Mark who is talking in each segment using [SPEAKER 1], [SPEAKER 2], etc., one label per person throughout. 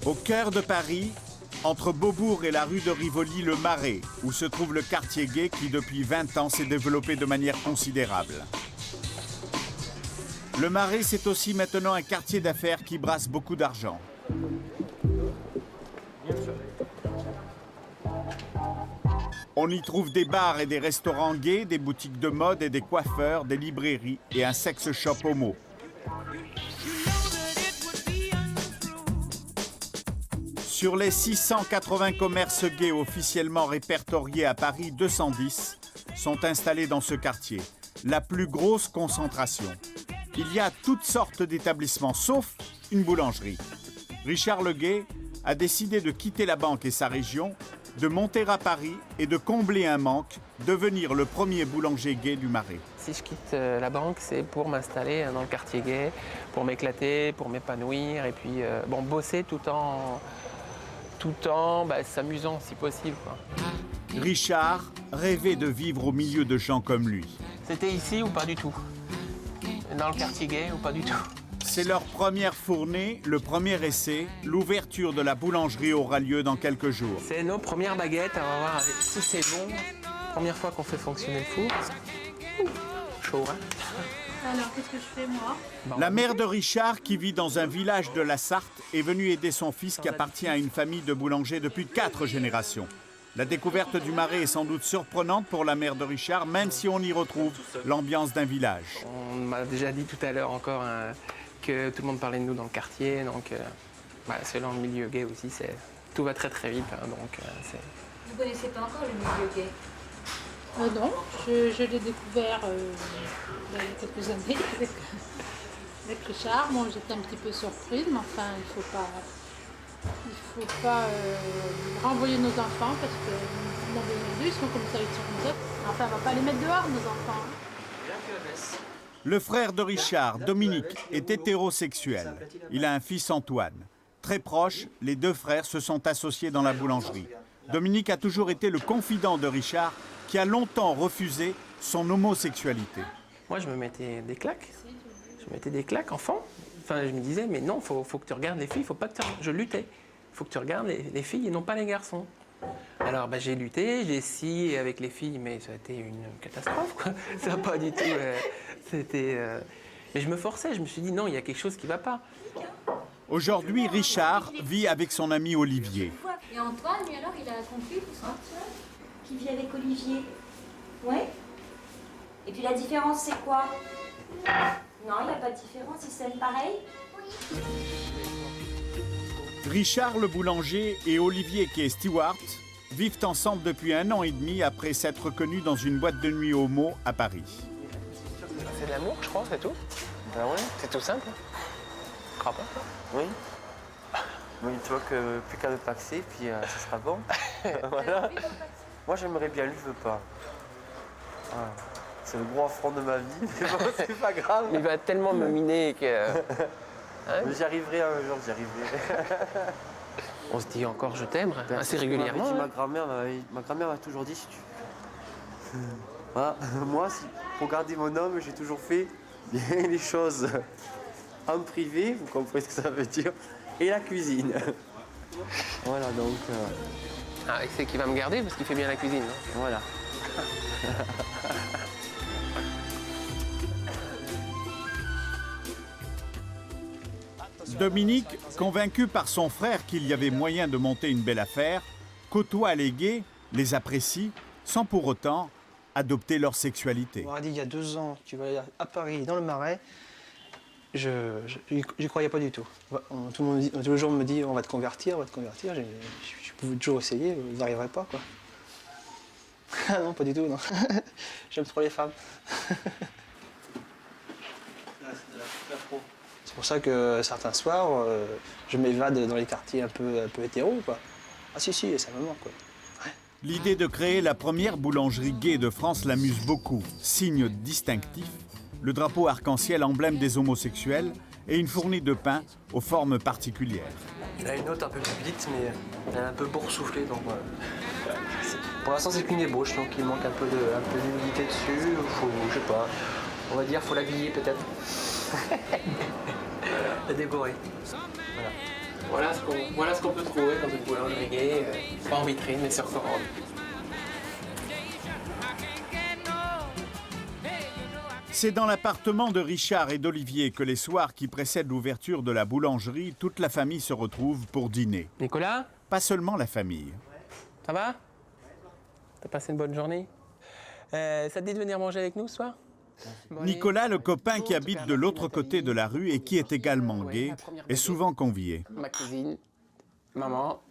[SPEAKER 1] Au cœur de Paris, entre Beaubourg et la rue de Rivoli, le Marais, où se trouve le quartier gay qui, depuis 20 ans, s'est développé de manière considérable. Le Marais, c'est aussi maintenant un quartier d'affaires qui brasse beaucoup d'argent. On y trouve des bars et des restaurants gays, des boutiques de mode et des coiffeurs, des librairies et un sex shop homo. Sur les 680 commerces gays officiellement répertoriés à Paris, 210 sont installés dans ce quartier, la plus grosse concentration. Il y a toutes sortes d'établissements, sauf une boulangerie. Richard Le Gay a décidé de quitter la banque et sa région, de monter à Paris et de combler un manque, devenir le premier boulanger gay du Marais.
[SPEAKER 2] Si je quitte la banque, c'est pour m'installer dans le quartier gay, pour m'éclater, pour m'épanouir et puis bosser tout en s'amusant si possible, quoi.
[SPEAKER 1] Richard rêvait de vivre au milieu de gens comme lui.
[SPEAKER 2] C'était ici ou pas du tout? Dans le quartier gay ou pas du tout?
[SPEAKER 1] C'est leur première fournée, le premier essai. L'ouverture de la boulangerie aura lieu dans quelques jours.
[SPEAKER 2] C'est nos premières baguettes, on va voir si c'est bon. Première fois qu'on fait fonctionner le four. Chaud, hein?
[SPEAKER 3] Alors, qu'est-ce que je fais, moi?
[SPEAKER 1] La mère de Richard, qui vit dans un village de la Sarthe, est venue aider son fils qui appartient à une famille de boulangers depuis 4 générations. La découverte du Marais est sans doute surprenante pour la mère de Richard, même si on y retrouve l'ambiance d'un village.
[SPEAKER 2] On m'a déjà dit tout à l'heure encore que tout le monde parlait de nous dans le quartier, donc selon le milieu gay aussi, tout va très très vite.
[SPEAKER 3] Vous connaissez pas encore le milieu gay?
[SPEAKER 4] Non, je l'ai découvert il y a quelques années avec Richard. Bon, j'étais un petit peu surprise, mais enfin, il faut pas renvoyer nos enfants parce que le monde d'aujourd'hui, ils sont comme ça, ils sont comme ça. Enfin, on va pas les mettre dehors, nos enfants.
[SPEAKER 1] Le frère de Richard, Dominique, est hétérosexuel. Il a un fils, Antoine. Très proches, les deux frères se sont associés dans la boulangerie. Dominique a toujours été le confident de Richard, qui a longtemps refusé son homosexualité.
[SPEAKER 2] Moi, je me mettais des claques. Je mettais des claques enfant. Enfin, je me disais, mais non, faut que tu regardes les filles, faut pas que je luttais. Il faut que tu regardes les filles et non pas les garçons. Alors, j'ai lutté, j'ai scié avec les filles, mais ça a été une catastrophe, quoi. Ça n'a pas du tout... Mais je me forçais, je me suis dit, non, il y a quelque chose qui ne va pas.
[SPEAKER 1] Aujourd'hui, Richard vit avec son ami Olivier.
[SPEAKER 3] Et Antoine, lui alors, il a conclu tout ça? Qui vit avec Olivier. Ouais. Et puis la différence, c'est quoi? Non, il n'y a pas de différence, ils s'aiment pareil? Oui.
[SPEAKER 1] Richard le boulanger et Olivier qui est steward vivent ensemble depuis 1 an et demi après s'être connus dans une boîte de nuit homo à Paris.
[SPEAKER 2] C'est de l'amour, je crois, c'est tout.
[SPEAKER 5] Ben oui.
[SPEAKER 2] C'est tout simple. Tu crois pas?
[SPEAKER 5] Oui. Oui, tu vois que plus qu'à me paxer, puis ça sera bon. Voilà. Moi, j'aimerais bien, lui, je veux pas. Ah. C'est le gros affront de ma vie, mais bon, c'est pas grave.
[SPEAKER 2] Il va tellement me miner que...
[SPEAKER 5] Hein? J'y arriverai un jour, j'y arriverai.
[SPEAKER 2] On se dit encore je t'aime assez régulièrement.
[SPEAKER 5] Dit, ma grand-mère m'a toujours dit, si tu... Voilà. Moi, pour garder mon homme, j'ai toujours fait bien les choses en privé, vous comprenez ce que ça veut dire, et la cuisine. Voilà, donc...
[SPEAKER 2] Ah, il sait qu'il va me garder parce qu'il fait bien la cuisine. Hein.
[SPEAKER 5] Voilà.
[SPEAKER 1] Dominique, convaincu par son frère qu'il y avait moyen de monter une belle affaire, côtoie les gays, les apprécie, sans pour autant adopter leur sexualité.
[SPEAKER 6] On m'a dit il y a 2 ans, tu vas aller à Paris, dans le Marais. J'y croyais pas du tout. Tout le jour me dit on va te convertir, on va te convertir. Je pouvais toujours essayer, vous n'arriverez pas, quoi. Ah non, pas du tout, non. J'aime trop les femmes. C'est pour ça que certains soirs, je m'évade dans les quartiers un peu hétéros, quoi. Ah si, ça me manque, quoi. Ouais.
[SPEAKER 1] L'idée de créer la première boulangerie gay de France l'amuse beaucoup. Signe distinctif, le drapeau arc-en-ciel emblème des homosexuels et une fournée de pain aux formes particulières.
[SPEAKER 7] Il a une note un peu plus vite, mais elle est un peu boursouflée, donc voilà. Pour l'instant, c'est qu'une ébauche, donc il manque un peu d'humidité dessus. Faut, je sais pas, on va dire, faut l'habiller peut-être. La décorer. Voilà.
[SPEAKER 2] Voilà ce qu'on peut trouver dans une boulangerie gay, pas en vitrine mais sur commande.
[SPEAKER 1] C'est dans l'appartement de Richard et d'Olivier que les soirs qui précèdent l'ouverture de la boulangerie, toute la famille se retrouve pour dîner.
[SPEAKER 2] Nicolas,
[SPEAKER 1] Pas seulement la famille.
[SPEAKER 2] ça va? T'as passé une bonne journée? Ça te dit de venir manger avec nous ce soir?
[SPEAKER 1] Nicolas, le copain qui habite de l'autre côté de la rue et qui est également gay, est souvent convié.
[SPEAKER 2] Ma cousine, maman.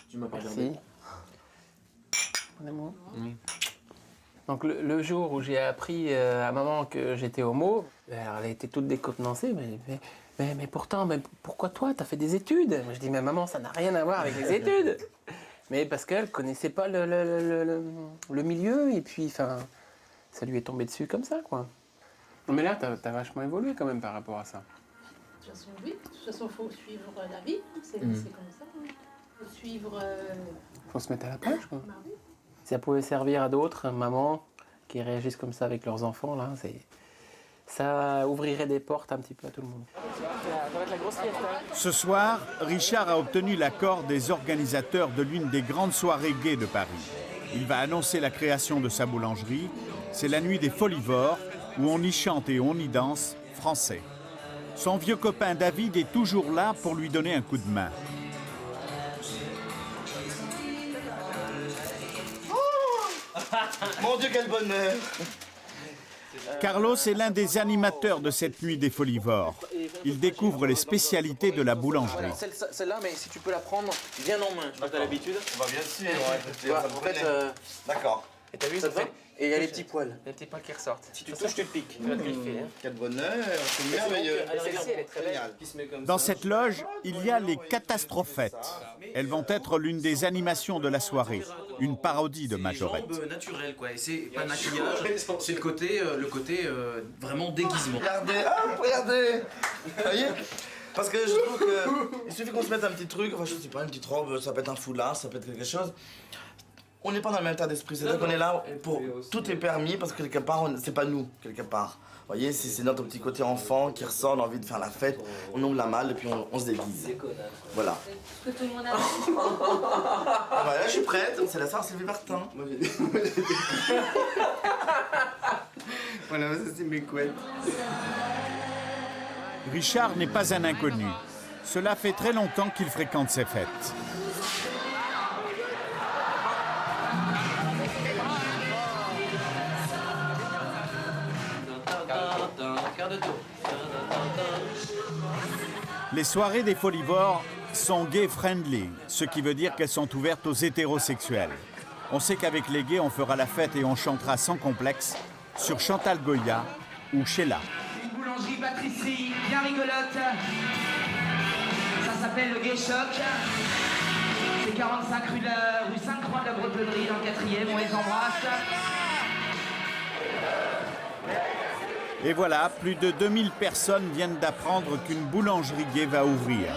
[SPEAKER 7] Tu m'as pas
[SPEAKER 2] Merci. Mon amour. Donc le jour où j'ai appris à maman que j'étais homo, alors elle a été toute décontenancée, mais pourtant, pourquoi toi, t'as fait des études? Moi je dis, mais maman, ça n'a rien à voir avec les études. Mais parce qu'elle connaissait pas le milieu, et puis, enfin, ça lui est tombé dessus comme ça, quoi. Mais là, t'as vachement évolué quand même par rapport à ça.
[SPEAKER 4] De toute façon, oui. De toute façon, il faut suivre la vie. C'est comme ça. Il faut suivre...
[SPEAKER 2] Faut se mettre à la page, quoi.
[SPEAKER 4] bah oui.
[SPEAKER 2] Si ça pouvait servir à d'autres, mamans qui réagissent comme ça avec leurs enfants, là, ça ouvrirait des portes un petit peu à tout le monde. Ça va être la grosse fiesta.
[SPEAKER 1] Ce soir, Richard a obtenu l'accord des organisateurs de l'une des grandes soirées gays de Paris. Il va annoncer la création de sa boulangerie. C'est la nuit des Folivores, où on y chante et on y danse français. Son vieux copain David est toujours là pour lui donner un coup de main.
[SPEAKER 8] Mon Dieu, quel bonheur!
[SPEAKER 1] Carlos est l'un des animateurs de cette nuit des Folivores. Il découvre les spécialités de la boulangerie.
[SPEAKER 7] Celle-là, mais si tu peux la prendre bien en main. Je t'as l'habitude.
[SPEAKER 8] On va bien sûr.
[SPEAKER 7] En fait,
[SPEAKER 8] D'accord.
[SPEAKER 2] Et t'as vu,
[SPEAKER 7] ça te fait. Et il y a les petits poils.
[SPEAKER 2] Les petits poils qui ressortent.
[SPEAKER 7] Si tu touches, tu le piques.
[SPEAKER 2] Tu vas te griffer, hein.
[SPEAKER 8] Quel bonheur, c'est merveilleux.
[SPEAKER 2] Celle-ci, elle est très belle.
[SPEAKER 8] Génial.
[SPEAKER 1] Dans cette loge, il y a les catastrophettes. Elles vont être l'une des animations de la soirée, une parodie de Majorette.
[SPEAKER 9] C'est les jambes naturelles, quoi. Et c'est pas maquillage, c'est le côté vraiment déguisement.
[SPEAKER 8] Regardez. Vous voyez? Parce que je trouve qu'il suffit qu'on se mette un petit truc, enfin je sais pas, une petite robe, ça peut être un foulard, ça peut être quelque chose. On n'est pas dans le même état d'esprit, c'est-à-dire qu'on est là pour tout est permis parce que quelque part, c'est pas nous, quelque part. Vous voyez, c'est notre petit côté enfant qui ressort, on a envie de faire la fête, on ouvre la malle et puis on se déguise. Voilà.
[SPEAKER 3] Que tout le monde a
[SPEAKER 8] Ah bah là, je suis prête, c'est la soeur Sylvie Martin. Voilà, ça c'est mes couettes.
[SPEAKER 1] Richard n'est pas un inconnu. Cela fait très longtemps qu'il fréquente ces fêtes. Les soirées des Folivores sont gay-friendly, ce qui veut dire qu'elles sont ouvertes aux hétérosexuels. On sait qu'avec les gays, on fera la fête et on chantera sans complexe sur Chantal Goya ou Sheila.
[SPEAKER 10] Une boulangerie-pâtisserie bien rigolote. Ça s'appelle le Gay Choc. C'est 45 rue Sainte-Croix de la Bretonnerie dans le 4e, on les embrasse.
[SPEAKER 1] Et voilà, plus de 2000 personnes viennent d'apprendre qu'une boulangerie gay va ouvrir.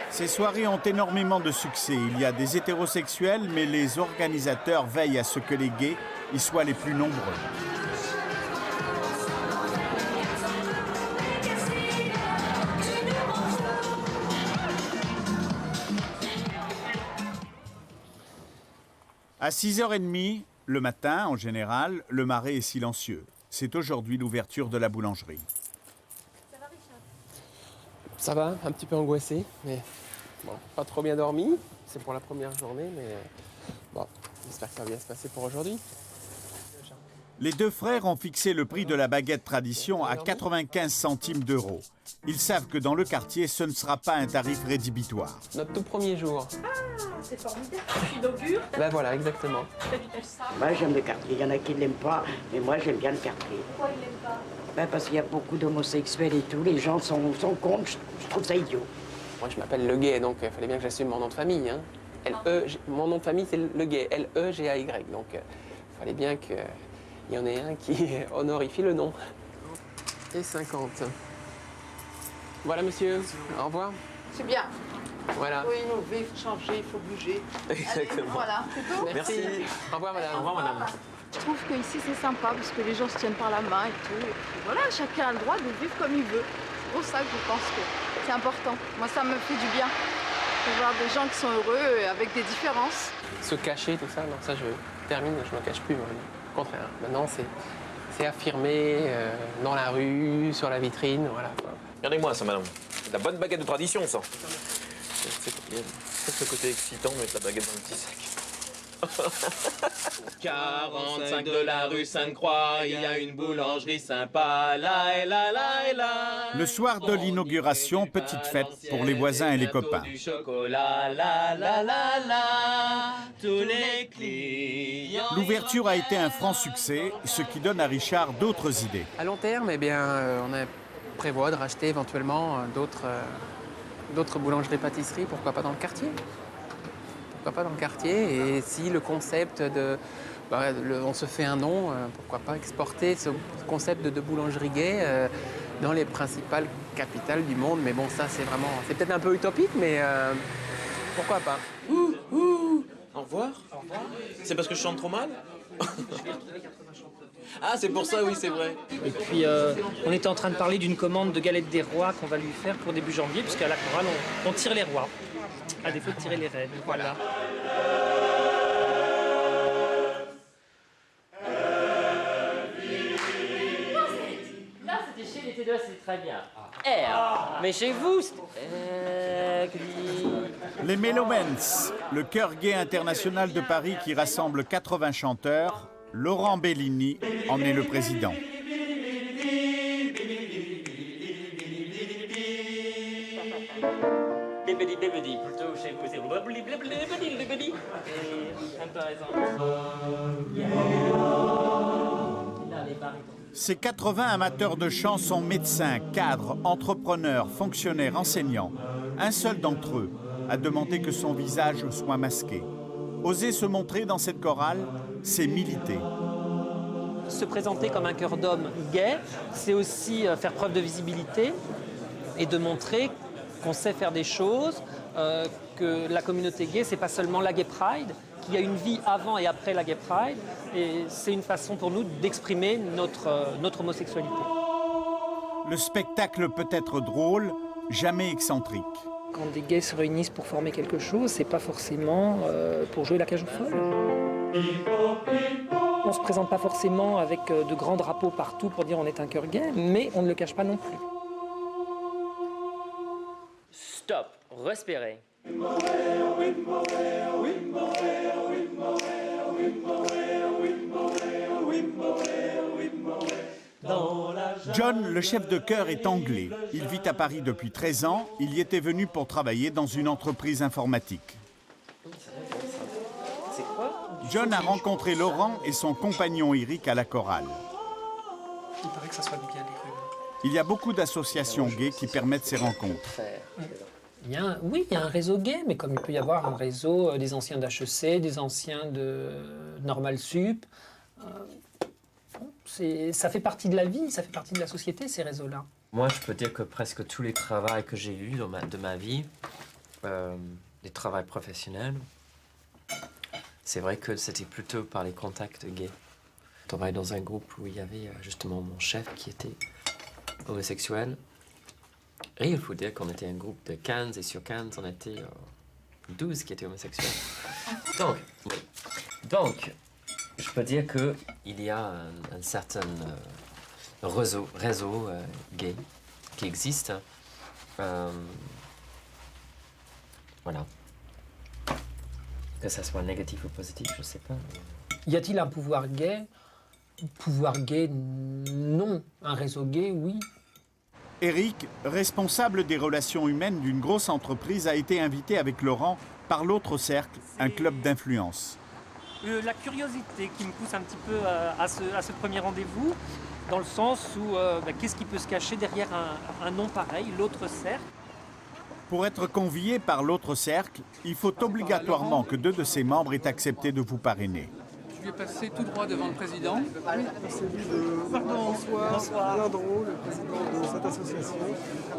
[SPEAKER 1] Ces soirées ont énormément de succès. Il y a des hétérosexuels, mais les organisateurs veillent à ce que les gays y soient les plus nombreux. À 6h30, le matin, en général, le marais est silencieux. C'est aujourd'hui l'ouverture de la boulangerie.
[SPEAKER 2] Ça va, un petit peu angoissé, mais bon, pas trop bien dormi. C'est pour la première journée, mais bon, j'espère que ça va bien se passer pour aujourd'hui.
[SPEAKER 1] Les deux frères ont fixé le prix de la baguette tradition à 95 centimes d'euros. Ils savent que dans le quartier, ce ne sera pas un tarif rédhibitoire.
[SPEAKER 2] Notre tout premier jour.
[SPEAKER 4] Ah, c'est formidable. Je suis d'augure.
[SPEAKER 2] Ben voilà, exactement.
[SPEAKER 11] Moi, j'aime le quartier. Il y en a qui ne l'aiment pas, mais moi, j'aime bien le quartier.
[SPEAKER 3] Pourquoi il l'aime pas?
[SPEAKER 11] Ben, parce qu'il y a beaucoup d'homosexuels et tout. Les gens sont contre. Je trouve ça idiot.
[SPEAKER 2] Moi, je m'appelle Le Gay, donc il fallait bien que j'assume mon nom de famille. Hein. Mon nom de famille, c'est Le Gay. L-E-G-A-Y. Donc, il fallait bien qu'il y en ait un qui honorifie le nom. Et 50. Voilà, monsieur. Au revoir.
[SPEAKER 12] C'est bien.
[SPEAKER 2] Voilà.
[SPEAKER 12] Il faut innover, il faut changer, il faut bouger.
[SPEAKER 2] Exactement.
[SPEAKER 12] Allez, voilà, c'est tout.
[SPEAKER 2] Merci. Au revoir, madame.
[SPEAKER 9] Au revoir, madame.
[SPEAKER 12] Je trouve qu'ici c'est sympa parce que les gens se tiennent par la main et tout. Et puis voilà, chacun a le droit de vivre comme il veut. C'est pour ça que je pense que c'est important. Moi, ça me fait du bien de voir des gens qui sont heureux avec des différences.
[SPEAKER 2] Se cacher, tout ça, non, ça je termine, je ne me cache plus. Moi. Au contraire, maintenant c'est affirmé dans la rue, sur la vitrine, voilà.
[SPEAKER 13] Regardez-moi ça, madame. La bonne baguette de tradition, ça. C'est le côté excitant de mettre la baguette dans le petit sac.
[SPEAKER 14] 45 de la rue Sainte-Croix, il y a une boulangerie sympa, là et là, là et là.
[SPEAKER 1] Le soir de l'inauguration, petite fête pour les voisins et les copains.
[SPEAKER 14] Du chocolat, la la la la, tous les clients.
[SPEAKER 1] L'ouverture a été un franc succès, ce qui donne à Richard d'autres idées.
[SPEAKER 2] À long terme, eh bien, on prévoit de racheter éventuellement d'autres boulangeries-pâtisseries, pourquoi pas dans le quartier. Pourquoi pas dans le quartier, et si le concept de... on se fait un nom, pourquoi pas exporter ce concept de boulangerie gay dans les principales capitales du monde. Mais bon, ça c'est vraiment... C'est peut-être un peu utopique, mais pourquoi pas.
[SPEAKER 13] Au revoir. C'est parce que je chante trop mal? Ah, c'est pour ça, oui, c'est vrai.
[SPEAKER 15] Et puis, on était en train de parler d'une commande de galettes des rois qu'on va lui faire pour début janvier, puisqu'à la chorale, on tire les rois, à défaut de tirer les reines. Voilà.
[SPEAKER 16] Là, c'était chez les T2, c'est très bien. R. Mais chez vous,
[SPEAKER 1] Les Melomans, le chœur gay international de Paris qui rassemble 80 chanteurs, Laurent Bellini en est le président.
[SPEAKER 16] Plutôt chez vous,
[SPEAKER 1] Ces 80 amateurs de chant sont médecins, cadres, entrepreneurs, fonctionnaires, enseignants. Un seul d'entre eux a demandé que son visage soit masqué. Oser se montrer dans cette chorale, c'est militer.
[SPEAKER 15] Se présenter comme un chœur d'homme gay, c'est aussi faire preuve de visibilité et de montrer qu'on sait faire des choses, que la communauté gay, c'est pas seulement la Gay Pride, qu'il y a une vie avant et après la Gay Pride, et c'est une façon pour nous d'exprimer notre homosexualité.
[SPEAKER 1] Le spectacle peut être drôle, jamais excentrique.
[SPEAKER 15] Quand des gays se réunissent pour former quelque chose, c'est pas forcément pour jouer la cage aux folles. On se présente pas forcément avec de grands drapeaux partout pour dire on est un chœur gay, mais on ne le cache pas non plus.
[SPEAKER 16] Stop, respirez.
[SPEAKER 1] John, le chef de chœur, est anglais. Il vit à Paris depuis 13 ans. Il y était venu pour travailler dans une entreprise informatique. John a rencontré Laurent et son compagnon Eric à la chorale.
[SPEAKER 15] Il paraît que ça soit bien les rues.
[SPEAKER 1] Il y a beaucoup d'associations gays qui permettent ces rencontres.
[SPEAKER 15] Oui, il y a un réseau gay, mais comme il peut y avoir un réseau des anciens d'HEC, des anciens de Normal Sup, ça fait partie de la vie, ça fait partie de la société, ces réseaux-là.
[SPEAKER 5] Moi, je peux dire que presque tous les travaux que j'ai eus de ma vie, les travaux professionnels, c'est vrai que c'était plutôt par les contacts gays. Je travaillais dans un groupe où il y avait justement mon chef qui était homosexuel. Et il faut dire qu'on était un groupe de 15, et sur 15, on était 12 qui étaient homosexuels. Donc, je peux dire qu'il y a un certain réseau gay qui existe. Voilà. Que ça soit négatif ou positif, je ne sais pas.
[SPEAKER 15] Y a-t-il un pouvoir gay? Pouvoir gay, non. Un réseau gay, oui.
[SPEAKER 1] Eric, responsable des relations humaines d'une grosse entreprise, a été invité avec Laurent par l'autre cercle, un club d'influence.
[SPEAKER 15] La curiosité qui me pousse un petit peu à ce premier rendez-vous, dans le sens où qu'est-ce qui peut se cacher derrière un nom pareil, l'autre cercle.
[SPEAKER 1] Pour être convié par l'autre cercle, il faut obligatoirement que 2 de ses membres aient accepté de vous parrainer.
[SPEAKER 17] Je vais passer tout droit devant le président. Oui, celui de... Pardon, bonsoir. Alain Dro, le président de cette association.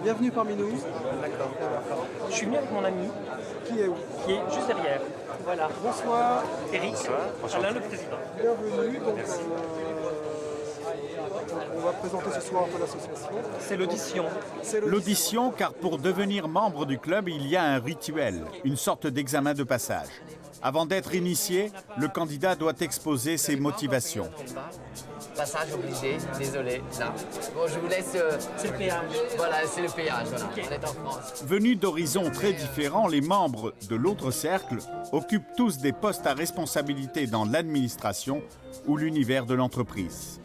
[SPEAKER 17] Bienvenue parmi nous.
[SPEAKER 15] D'accord. Je suis venu avec mon ami.
[SPEAKER 17] qui est où?
[SPEAKER 15] Qui est juste derrière. Voilà.
[SPEAKER 17] Bonsoir.
[SPEAKER 15] Eric, Alain le président.
[SPEAKER 17] Bienvenue. Donc, on va présenter ce soir un peu l'association.
[SPEAKER 15] C'est l'audition.
[SPEAKER 1] L'audition, car pour devenir membre du club, il y a un rituel, une sorte d'examen de passage. Avant d'être initié, le candidat doit exposer ses motivations.
[SPEAKER 18] Passage obligé, désolé, là. Bon, je vous laisse...
[SPEAKER 15] C'est le péage.
[SPEAKER 18] Voilà, c'est le péage, voilà. On est en France.
[SPEAKER 1] Venus d'horizons très différents, les membres de l'autre cercle occupent tous des postes à responsabilité dans l'administration ou l'univers de l'entreprise.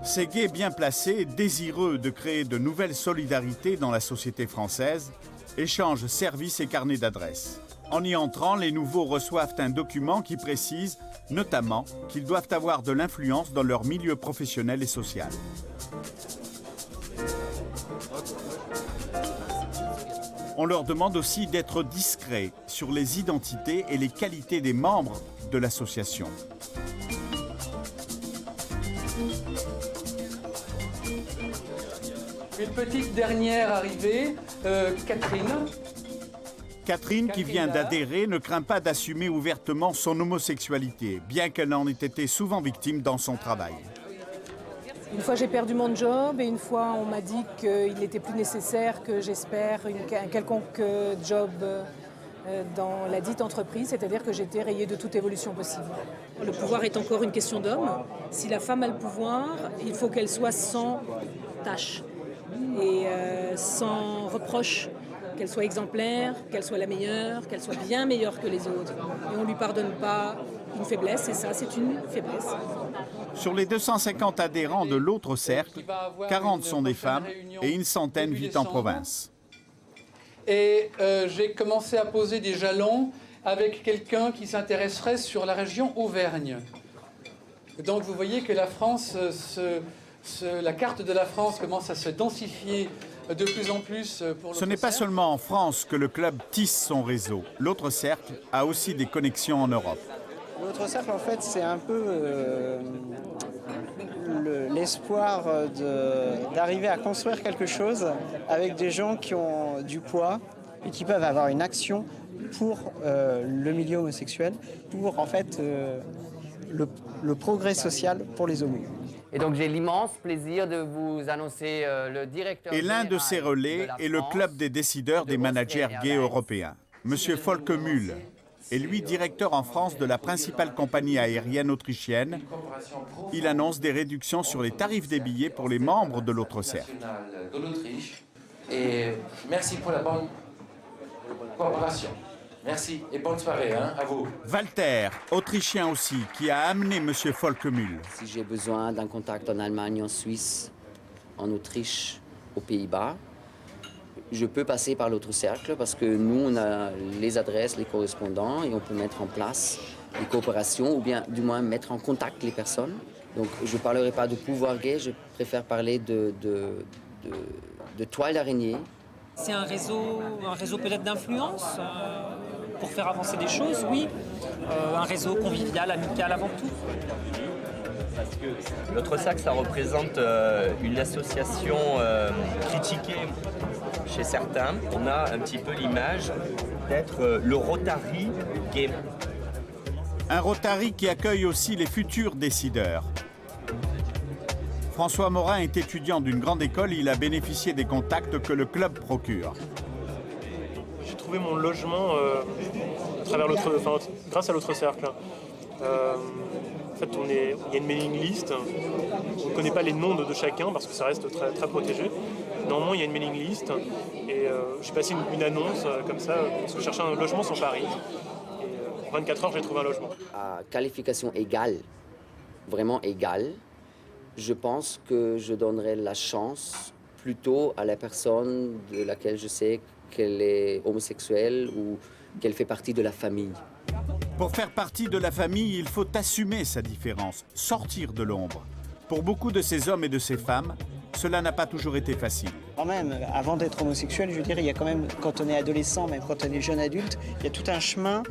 [SPEAKER 1] Ces gays bien placés, désireux de créer de nouvelles solidarités dans la société française, échangent services et carnets d'adresses. En y entrant, les nouveaux reçoivent un document qui précise, notamment, qu'ils doivent avoir de l'influence dans leur milieu professionnel et social. On leur demande aussi d'être discrets sur les identités et les qualités des membres de l'association.
[SPEAKER 17] Une petite dernière arrivée, Catherine.
[SPEAKER 1] Catherine, qui vient d'adhérer, ne craint pas d'assumer ouvertement son homosexualité, bien qu'elle en ait été souvent victime dans son travail.
[SPEAKER 19] Une fois j'ai perdu mon job et une fois on m'a dit qu'il n'était plus nécessaire que j'espère un quelconque job dans la dite entreprise, c'est-à-dire que j'étais rayée de toute évolution possible. Le pouvoir est encore une question d'homme. Si la femme a le pouvoir, il faut qu'elle soit sans tâche et sans reproche, qu'elle soit exemplaire, qu'elle soit la meilleure, qu'elle soit bien meilleure que les autres. Et on ne lui pardonne pas une faiblesse, et ça, c'est une faiblesse.
[SPEAKER 1] Sur les 250 adhérents de l'autre cercle, 40 sont des femmes et une centaine vit en province.
[SPEAKER 17] Et j'ai commencé à poser des jalons avec quelqu'un qui s'intéresserait sur la région Auvergne. Donc vous voyez que la France, la carte de la France commence à se densifier de plus en plus.
[SPEAKER 1] Ce n'est pas seulement en France que le club tisse son réseau. L'autre cercle a aussi des connexions en Europe.
[SPEAKER 6] L'autre cercle, en fait, c'est un peu l'espoir d'arriver à construire quelque chose avec des gens qui ont du poids et qui peuvent avoir une action pour le milieu homosexuel, pour en fait le progrès social pour les homos.
[SPEAKER 18] Et donc j'ai l'immense plaisir de vous annoncer le directeur.
[SPEAKER 1] Et l'un de ces relais est le club des décideurs des managers gays européens. Monsieur Folkemühl est lui directeur en France de la principale compagnie aérienne autrichienne. Il annonce des réductions sur les tarifs des billets pour les membres de l'autre cercle.
[SPEAKER 20] De l'Autriche. Et merci pour la bonne coopération. Merci et bonne soirée à vous.
[SPEAKER 1] Walter, autrichien aussi, qui a amené monsieur Folkemühl.
[SPEAKER 11] Si j'ai besoin d'un contact en Allemagne, en Suisse, en Autriche, aux Pays-Bas, je peux passer par l'autre cercle parce que nous, on a les adresses, les correspondants et on peut mettre en place des coopérations ou bien du moins mettre en contact les personnes. Donc je ne parlerai pas de pouvoir gay, je préfère parler de toile d'araignée.
[SPEAKER 15] C'est un réseau peut-être d'influence pour faire avancer des choses, oui. Un réseau convivial, amical avant tout.
[SPEAKER 21] Parce que l'autre cercle, ça représente une association critiquée chez certains. On a un petit peu l'image d'être le Rotary gay.
[SPEAKER 1] Un Rotary qui accueille aussi les futurs décideurs. François Morin est étudiant d'une grande école, il a bénéficié des contacts que le club procure.
[SPEAKER 22] J'ai trouvé mon logement grâce à l'autre cercle. En fait, il y a une mailing list. On ne connaît pas les noms de chacun parce que ça reste très, très protégé. Normalement, il y a une mailing list et j'ai passé une annonce comme ça parce que je cherchais un logement sur Paris. Et en 24 heures, j'ai trouvé un logement.
[SPEAKER 11] À qualification égale, vraiment égale, je pense que je donnerais la chance plutôt à la personne de laquelle je sais qu'elle est homosexuelle ou qu'elle fait partie de la famille.
[SPEAKER 1] Pour faire partie de la famille, il faut assumer sa différence, sortir de l'ombre. Pour beaucoup de ces hommes et de ces femmes, cela n'a pas toujours été facile.
[SPEAKER 6] Quand même, avant d'être homosexuel, je veux dire, il y a quand même, quand on est adolescent, même quand on est jeune adulte, il y a tout un chemin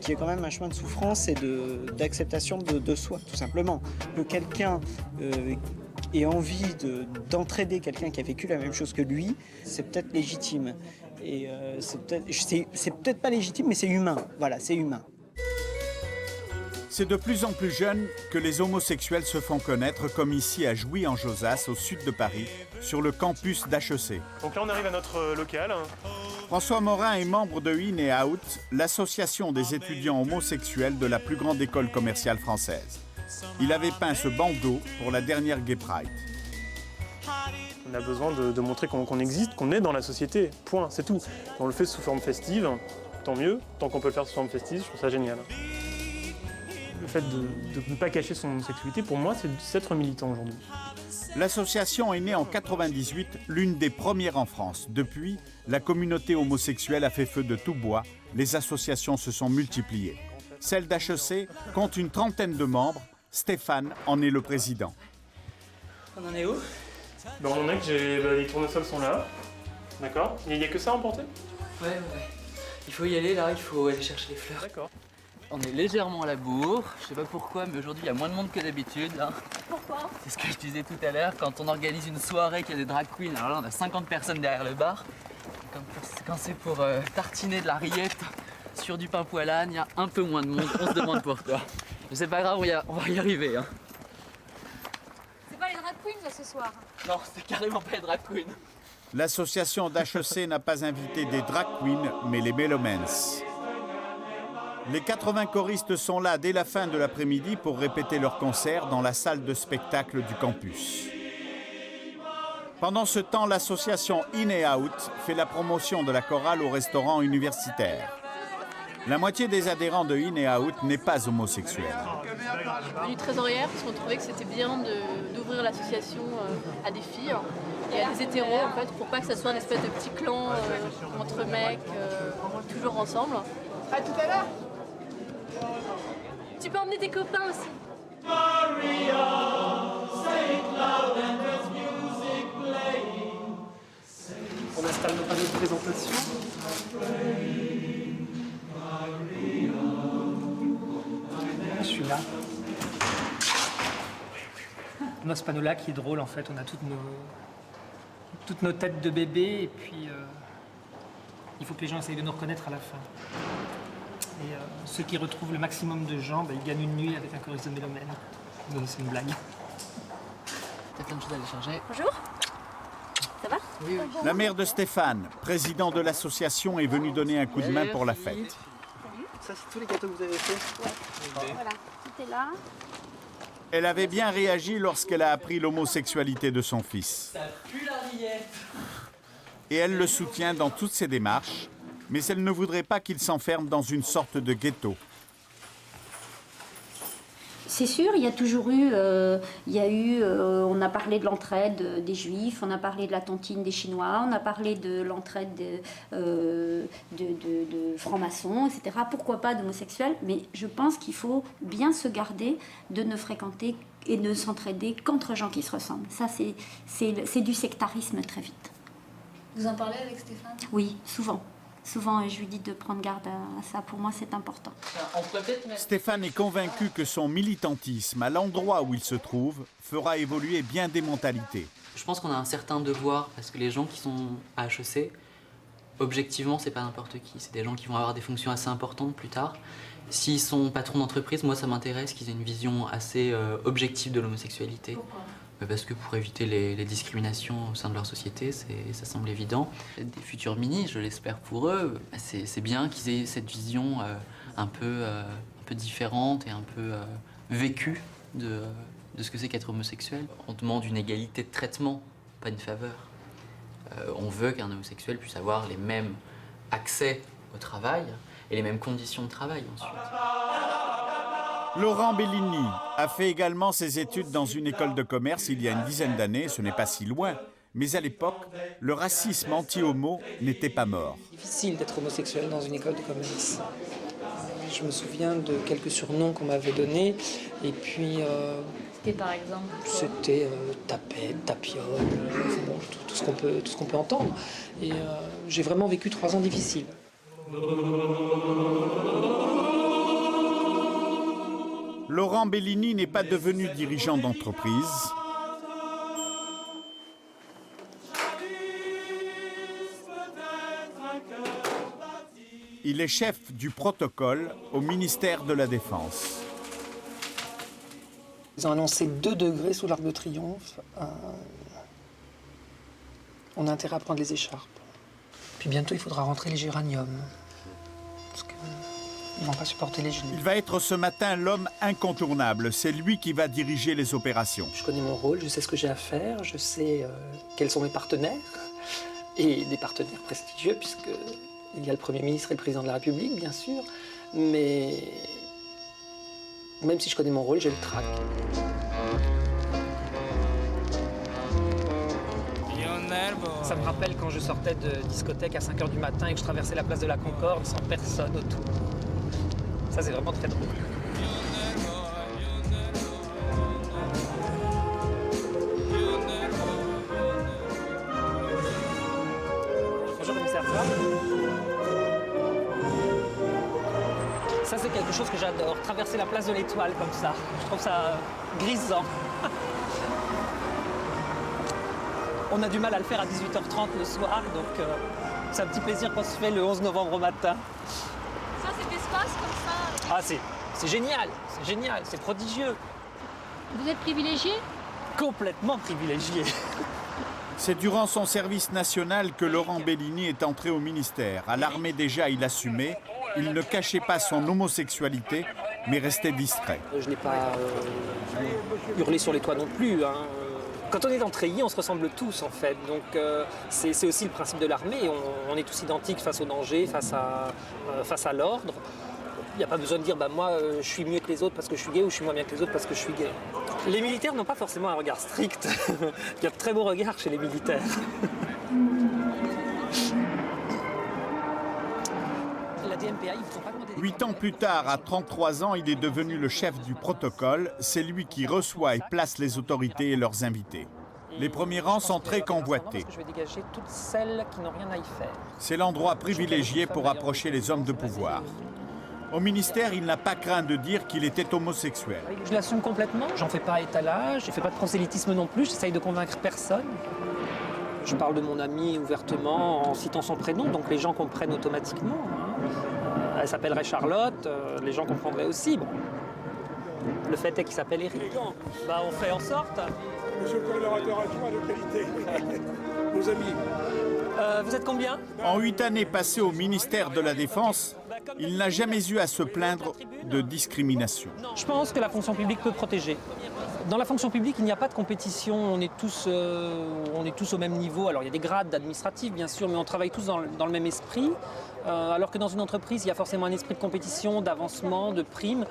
[SPEAKER 6] qui est quand même un chemin de souffrance et d'acceptation de soi, tout simplement. Que quelqu'un et envie d'entraider quelqu'un qui a vécu la même chose que lui, c'est peut-être légitime. Et c'est peut-être pas légitime, mais c'est humain. Voilà, c'est humain.
[SPEAKER 1] C'est de plus en plus jeune que les homosexuels se font connaître, comme ici à Jouy-en-Josas, au sud de Paris, sur le campus d'HEC.
[SPEAKER 22] Donc là, on arrive à notre local.
[SPEAKER 1] François Morin est membre de In et Out, l'association des étudiants homosexuels de la plus grande école commerciale française. Il avait peint ce bandeau pour la dernière Gay Pride.
[SPEAKER 22] On a besoin de montrer qu'on existe, qu'on est dans la société. Point, c'est tout. On le fait sous forme festive, tant mieux. Tant qu'on peut le faire sous forme festive, je trouve ça génial. Le fait de ne pas cacher son homosexualité, pour moi, c'est être militant aujourd'hui.
[SPEAKER 1] L'association est née en 1998, l'une des premières en France. Depuis, la communauté homosexuelle a fait feu de tout bois. Les associations se sont multipliées. Celle d'HEC compte une trentaine de membres. Stéphane en est le président.
[SPEAKER 13] On en est où?
[SPEAKER 22] Ben, on en est que les tournesols sont là. D'accord. Il n'y a que ça à emporter?
[SPEAKER 13] Ouais. Il faut y aller là, il faut aller chercher les fleurs.
[SPEAKER 22] D'accord.
[SPEAKER 13] On est légèrement à la bourre, je sais pas pourquoi, mais aujourd'hui il y a moins de monde que d'habitude. Hein.
[SPEAKER 3] Pourquoi?
[SPEAKER 13] C'est ce que je disais tout à l'heure, quand on organise une soirée qu'il y a des drag queens, alors là on a 50 personnes derrière le bar. Quand c'est pour tartiner de la rillette sur du pain poilane, il y a un peu moins de monde, on se demande pourquoi. Mais c'est pas grave, on va y arriver. Hein.
[SPEAKER 3] C'est pas les drag queens ce soir?
[SPEAKER 13] Non, c'est carrément pas les drag queens.
[SPEAKER 1] L'association d'HEC n'a pas invité des drag queens, mais les Melomans. Les 80 choristes sont là dès la fin de l'après-midi pour répéter leur concert dans la salle de spectacle du campus. Pendant ce temps, l'association In et Out fait la promotion de la chorale au restaurant universitaire. La moitié des adhérents de In et Out n'est pas homosexuelle.
[SPEAKER 12] Je suis venue trésorière parce qu'on trouvait que c'était bien d'ouvrir l'association à des filles et à des hétéros en fait, pour pas que ça soit une espèce de petit clan entre mecs, toujours ensemble. À tout à l'heure. Tu peux emmener tes copains aussi.
[SPEAKER 13] On installe nos panneaux de présentation.
[SPEAKER 7] Je suis là. On a ce panneau-là qui est drôle en fait. On a toutes nos têtes de bébés et puis il faut que les gens essayent de nous reconnaître à la fin. Et ceux qui retrouvent le maximum de gens, ils gagnent une nuit avec un choriste de Mélomène. Donc c'est une blague.
[SPEAKER 13] T'as plein de choses à aller changer.
[SPEAKER 3] Bonjour. Ça va?
[SPEAKER 13] Oui.
[SPEAKER 1] La mère de Stéphane, président de l'association, est venue donner un coup de main pour la fête.
[SPEAKER 13] Ça, c'est tous les gâteaux que vous avez faits?
[SPEAKER 3] Ouais. Voilà, tout est là.
[SPEAKER 1] Elle avait bien réagi lorsqu'elle a appris l'homosexualité de son fils.
[SPEAKER 13] Ça pue la rillette.
[SPEAKER 1] Et elle le soutient dans toutes ses démarches, mais elle ne voudrait pas qu'il s'enferme dans une sorte de ghetto.
[SPEAKER 3] C'est sûr, il y a toujours eu, on a parlé de l'entraide des Juifs, on a parlé de la tontine des Chinois, on a parlé de l'entraide de francs-maçons, etc. Pourquoi pas d'homosexuels? Mais je pense qu'il faut bien se garder de ne fréquenter et de s'entraider qu'entre gens qui se ressemblent. Ça, c'est du sectarisme très vite.
[SPEAKER 12] Vous en parlez avec Stéphane?
[SPEAKER 3] Oui, souvent. Souvent, et je lui dis de prendre garde à ça. Pour moi, c'est important.
[SPEAKER 1] Stéphane est convaincu que son militantisme, à l'endroit où il se trouve, fera évoluer bien des mentalités.
[SPEAKER 13] Je pense qu'on a un certain devoir, parce que les gens qui sont à HEC, objectivement, c'est pas n'importe qui. C'est des gens qui vont avoir des fonctions assez importantes plus tard. S'ils sont patrons d'entreprise, moi, ça m'intéresse qu'ils aient une vision assez objective de l'homosexualité.
[SPEAKER 12] Pourquoi?
[SPEAKER 13] Parce que pour éviter les discriminations au sein de leur société, ça semble évident. Des futurs ministres, je l'espère pour eux, c'est bien qu'ils aient cette vision un peu différente et un peu vécue de ce que c'est qu'être homosexuel. On demande une égalité de traitement, pas une faveur. On veut qu'un homosexuel puisse avoir les mêmes accès au travail et les mêmes conditions de travail ensuite.
[SPEAKER 1] Laurent Bellini a fait également ses études dans une école de commerce il y a une dizaine d'années, ce n'est pas si loin, mais à l'époque, le racisme anti-homo n'était pas mort.
[SPEAKER 8] C'est difficile d'être homosexuel dans une école de commerce. Je me souviens de quelques surnoms qu'on m'avait donnés, et puis...
[SPEAKER 12] C'était par exemple?
[SPEAKER 8] C'était tapette, tapiole, bon, tout ce qu'on peut entendre. Et j'ai vraiment vécu 3 ans difficiles.
[SPEAKER 1] Laurent Bellini n'est pas devenu dirigeant d'entreprise. Il est chef du protocole au ministère de la Défense.
[SPEAKER 8] Ils ont annoncé 2 degrés sous l'Arc de Triomphe. On a intérêt à prendre les écharpes. Puis bientôt, il faudra rentrer les géraniums. Parce qu'ils ne vont pas supporter les genoux.
[SPEAKER 1] Il va être ce matin l'homme incontournable. C'est lui qui va diriger les opérations.
[SPEAKER 8] Je connais mon rôle, je sais ce que j'ai à faire, je sais quels sont mes partenaires. Et des partenaires prestigieux, puisqu'il y a le Premier ministre et le Président de la République, bien sûr. Mais même si je connais mon rôle, j'ai le trac. Ça me rappelle quand je sortais de discothèque à 5 h du matin et que je traversais la place de la Concorde sans personne autour. Ça, c'est vraiment très drôle. Bonjour, commissaire, ça va ? Ça, c'est quelque chose que j'adore, traverser la place de l'Étoile comme ça. Je trouve ça grisant. On a du mal à le faire à 18h30 le soir, donc c'est un petit plaisir qu'on se fait le 11 novembre au matin.
[SPEAKER 4] Ça, cet espace comme ça.
[SPEAKER 8] Ah, c'est génial, c'est prodigieux.
[SPEAKER 4] Vous êtes privilégié ?
[SPEAKER 8] Complètement privilégié.
[SPEAKER 1] C'est durant son service national que Laurent Bellini est entré au ministère. À l'armée déjà, il assumait. Il ne cachait pas son homosexualité, mais restait discret.
[SPEAKER 8] Je n'ai pas hurlé sur les toits non plus. Hein. Quand on est dans treillis, on se ressemble tous en fait. Donc c'est aussi le principe de l'armée. On est tous identiques face au danger, face à l'ordre. Il n'y a pas besoin de dire moi je suis mieux que les autres parce que je suis gay ou je suis moins bien que les autres parce que je suis gay. Les militaires n'ont pas forcément un regard strict. Il y a de très beaux regards chez les militaires. La DMPA, ils ne sont pas demandé...
[SPEAKER 1] 8 ans plus tard, à 33 ans, il est devenu le chef du protocole. C'est lui qui reçoit et place les autorités et leurs invités. Les premiers rangs sont très convoités.
[SPEAKER 8] Je vais dégager toutes celles qui n'ont rien à y faire.
[SPEAKER 1] C'est l'endroit privilégié pour approcher les hommes de pouvoir. Au ministère, il n'a pas craint de dire qu'il était homosexuel.
[SPEAKER 8] Je l'assume complètement, j'en fais pas étalage, je fais pas de prosélytisme non plus, j'essaye de convaincre personne. Je parle de mon amie ouvertement en citant son prénom, donc les gens comprennent automatiquement. Elle s'appellerait Charlotte, les gens comprendraient aussi. Bon. Le fait est qu'il s'appelle Eric. On fait en sorte.
[SPEAKER 10] Monsieur le collaborateur adjoint de qualité, nos amis.
[SPEAKER 8] Vous êtes combien ?
[SPEAKER 1] En 8 années passées au ministère de la Défense, il n'a jamais eu à se plaindre de discrimination.
[SPEAKER 8] Je pense que la fonction publique peut protéger. Dans la fonction publique, il n'y a pas de compétition, on est tous au même niveau. Alors il y a des grades d'administratifs bien sûr, mais on travaille tous dans le même esprit. Alors que dans une entreprise, il y a forcément un esprit de compétition, d'avancement, de prime,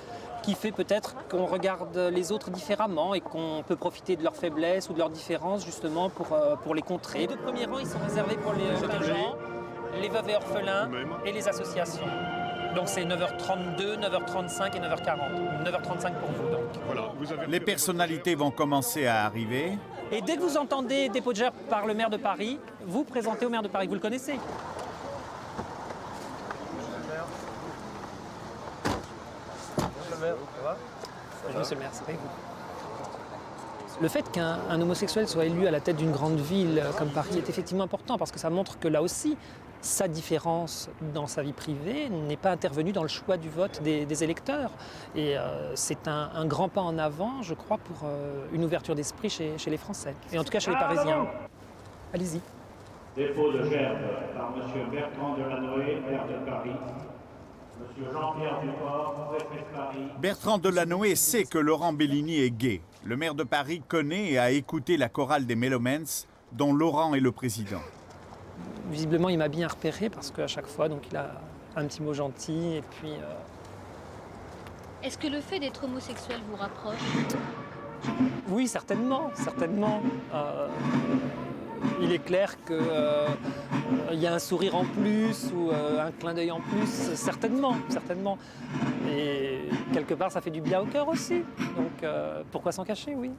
[SPEAKER 8] qui fait peut-être qu'on regarde les autres différemment et qu'on peut profiter de leurs faiblesses ou de leurs différences justement pour les contrer. Les 2 premiers rangs, ils sont réservés pour les jeunes gens, les veuves et orphelins et les associations. Donc c'est 9h32, 9h35 et 9h40. 9h35 pour vous donc.
[SPEAKER 1] Voilà, les personnalités vont commencer à arriver.
[SPEAKER 8] Et dès que vous entendez dépôt de gerbe par le maire de Paris, vous présentez au maire de Paris, vous le connaissez. Monsieur le maire, c'est pas vous. Le fait qu'un homosexuel soit élu à la tête d'une grande ville comme Paris est effectivement important parce que ça montre que là aussi, sa différence dans sa vie privée n'est pas intervenue dans le choix du vote des électeurs. Et c'est un grand pas en avant, je crois, pour une ouverture d'esprit chez les Français. Et en tout cas chez les Parisiens. Allez-y.
[SPEAKER 23] Dépôt de gerbe par M. Bertrand Delanoë, maire de Paris. M. Jean-Pierre Duport, préfet de Paris.
[SPEAKER 1] Bertrand Delanoë sait que Laurent Bellini est gay. Le maire de Paris connaît et a écouté la chorale des Melomans, dont Laurent est le président.
[SPEAKER 8] Visiblement, il m'a bien repéré parce qu'à chaque fois, donc, il a un petit mot gentil et puis...
[SPEAKER 4] Est-ce que le fait d'être homosexuel vous rapproche ?
[SPEAKER 8] Oui, certainement. Il est clair qu'il y a un sourire en plus ou un clin d'œil en plus, certainement. Et quelque part, ça fait du bien au cœur aussi. Donc, pourquoi s'en cacher, oui.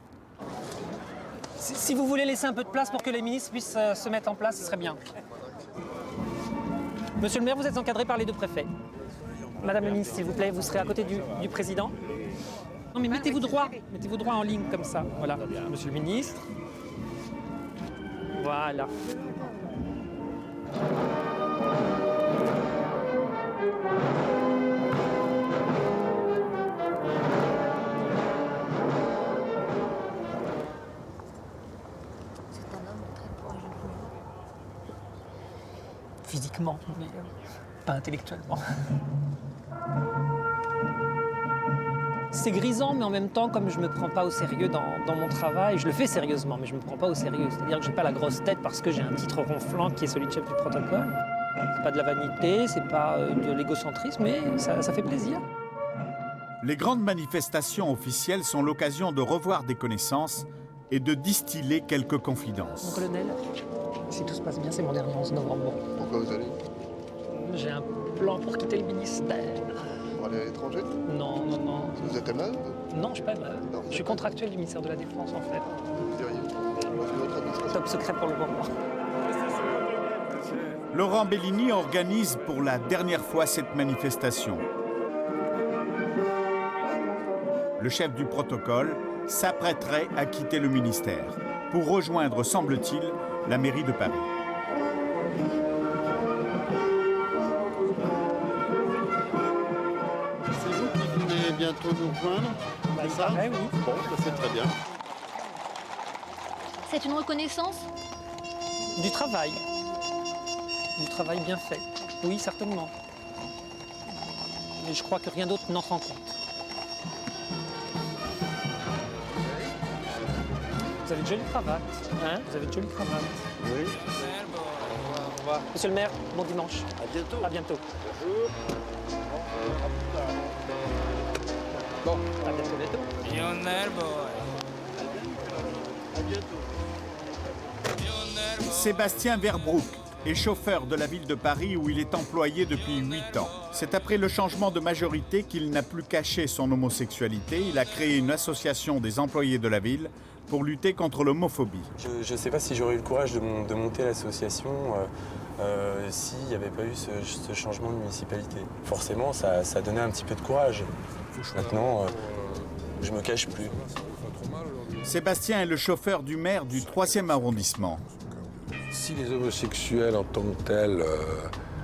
[SPEAKER 8] Si vous voulez laisser un peu de place pour que les ministres puissent se mettre en place, ce serait bien. Monsieur le maire, vous êtes encadré par les 2 préfets. Madame la ministre, s'il vous plaît, vous serez à côté du président. Non, mais mettez-vous droit en ligne comme ça. Voilà, monsieur le ministre. Voilà.
[SPEAKER 7] physiquement, mais pas intellectuellement. C'est grisant, mais en même temps, comme je ne me prends pas au sérieux dans mon travail, je le fais sérieusement, mais je ne me prends pas au sérieux. C'est-à-dire que je n'ai pas la grosse tête parce que j'ai un titre ronflant qui est celui de chef du protocole. C'est pas de la vanité, c'est pas de l'égocentrisme, mais ça fait plaisir.
[SPEAKER 1] Les grandes manifestations officielles sont l'occasion de revoir des connaissances et de distiller quelques confidences.
[SPEAKER 7] Mon colonel, si tout se passe bien, c'est mon dernier 11 novembre.
[SPEAKER 2] Pourquoi vous allez?
[SPEAKER 7] J'ai un plan pour quitter le ministère.
[SPEAKER 2] Pour aller à l'étranger?
[SPEAKER 7] Non.
[SPEAKER 2] Vous êtes malade?
[SPEAKER 7] Non, je suis pas malade. Je suis contractuel du ministère de la Défense, en fait.
[SPEAKER 2] Vous diriez? Votre administration?
[SPEAKER 7] Top secret pour le moment.
[SPEAKER 1] Laurent Bellini organise pour la dernière fois cette manifestation. Le chef du protocole s'apprêterait à quitter le ministère pour rejoindre, semble-t-il, la mairie de Paris.
[SPEAKER 2] C'est vous qui venez bientôt nous rejoindre? C'est ça?
[SPEAKER 7] Oui.
[SPEAKER 2] Bon, c'est très bien.
[SPEAKER 4] C'est une reconnaissance?
[SPEAKER 7] Du travail. Du travail bien fait. Oui, certainement. Mais je crois que rien d'autre n'entre en compte. Vous avez de jolies cravates. Hein? Vous avez de jolies cravates.
[SPEAKER 2] Oui.
[SPEAKER 7] Au revoir. Monsieur le maire, bon dimanche.
[SPEAKER 2] À bientôt.
[SPEAKER 7] À bientôt.
[SPEAKER 2] Bonjour.
[SPEAKER 7] Bon, à bientôt.
[SPEAKER 2] À bientôt.
[SPEAKER 1] Sébastien Verbroek est chauffeur de la ville de Paris où il est employé depuis 8 ans. C'est après le changement de majorité qu'il n'a plus caché son homosexualité. Il a créé une association des employés de la ville pour lutter contre l'homophobie.
[SPEAKER 9] Je ne sais pas si j'aurais eu le courage de monter l'association s'il n'y avait pas eu ce changement de municipalité. Forcément, ça donnait un petit peu de courage. Maintenant, je me cache plus.
[SPEAKER 1] Sébastien est le chauffeur du maire du 3e arrondissement.
[SPEAKER 14] Si les homosexuels en tant que tels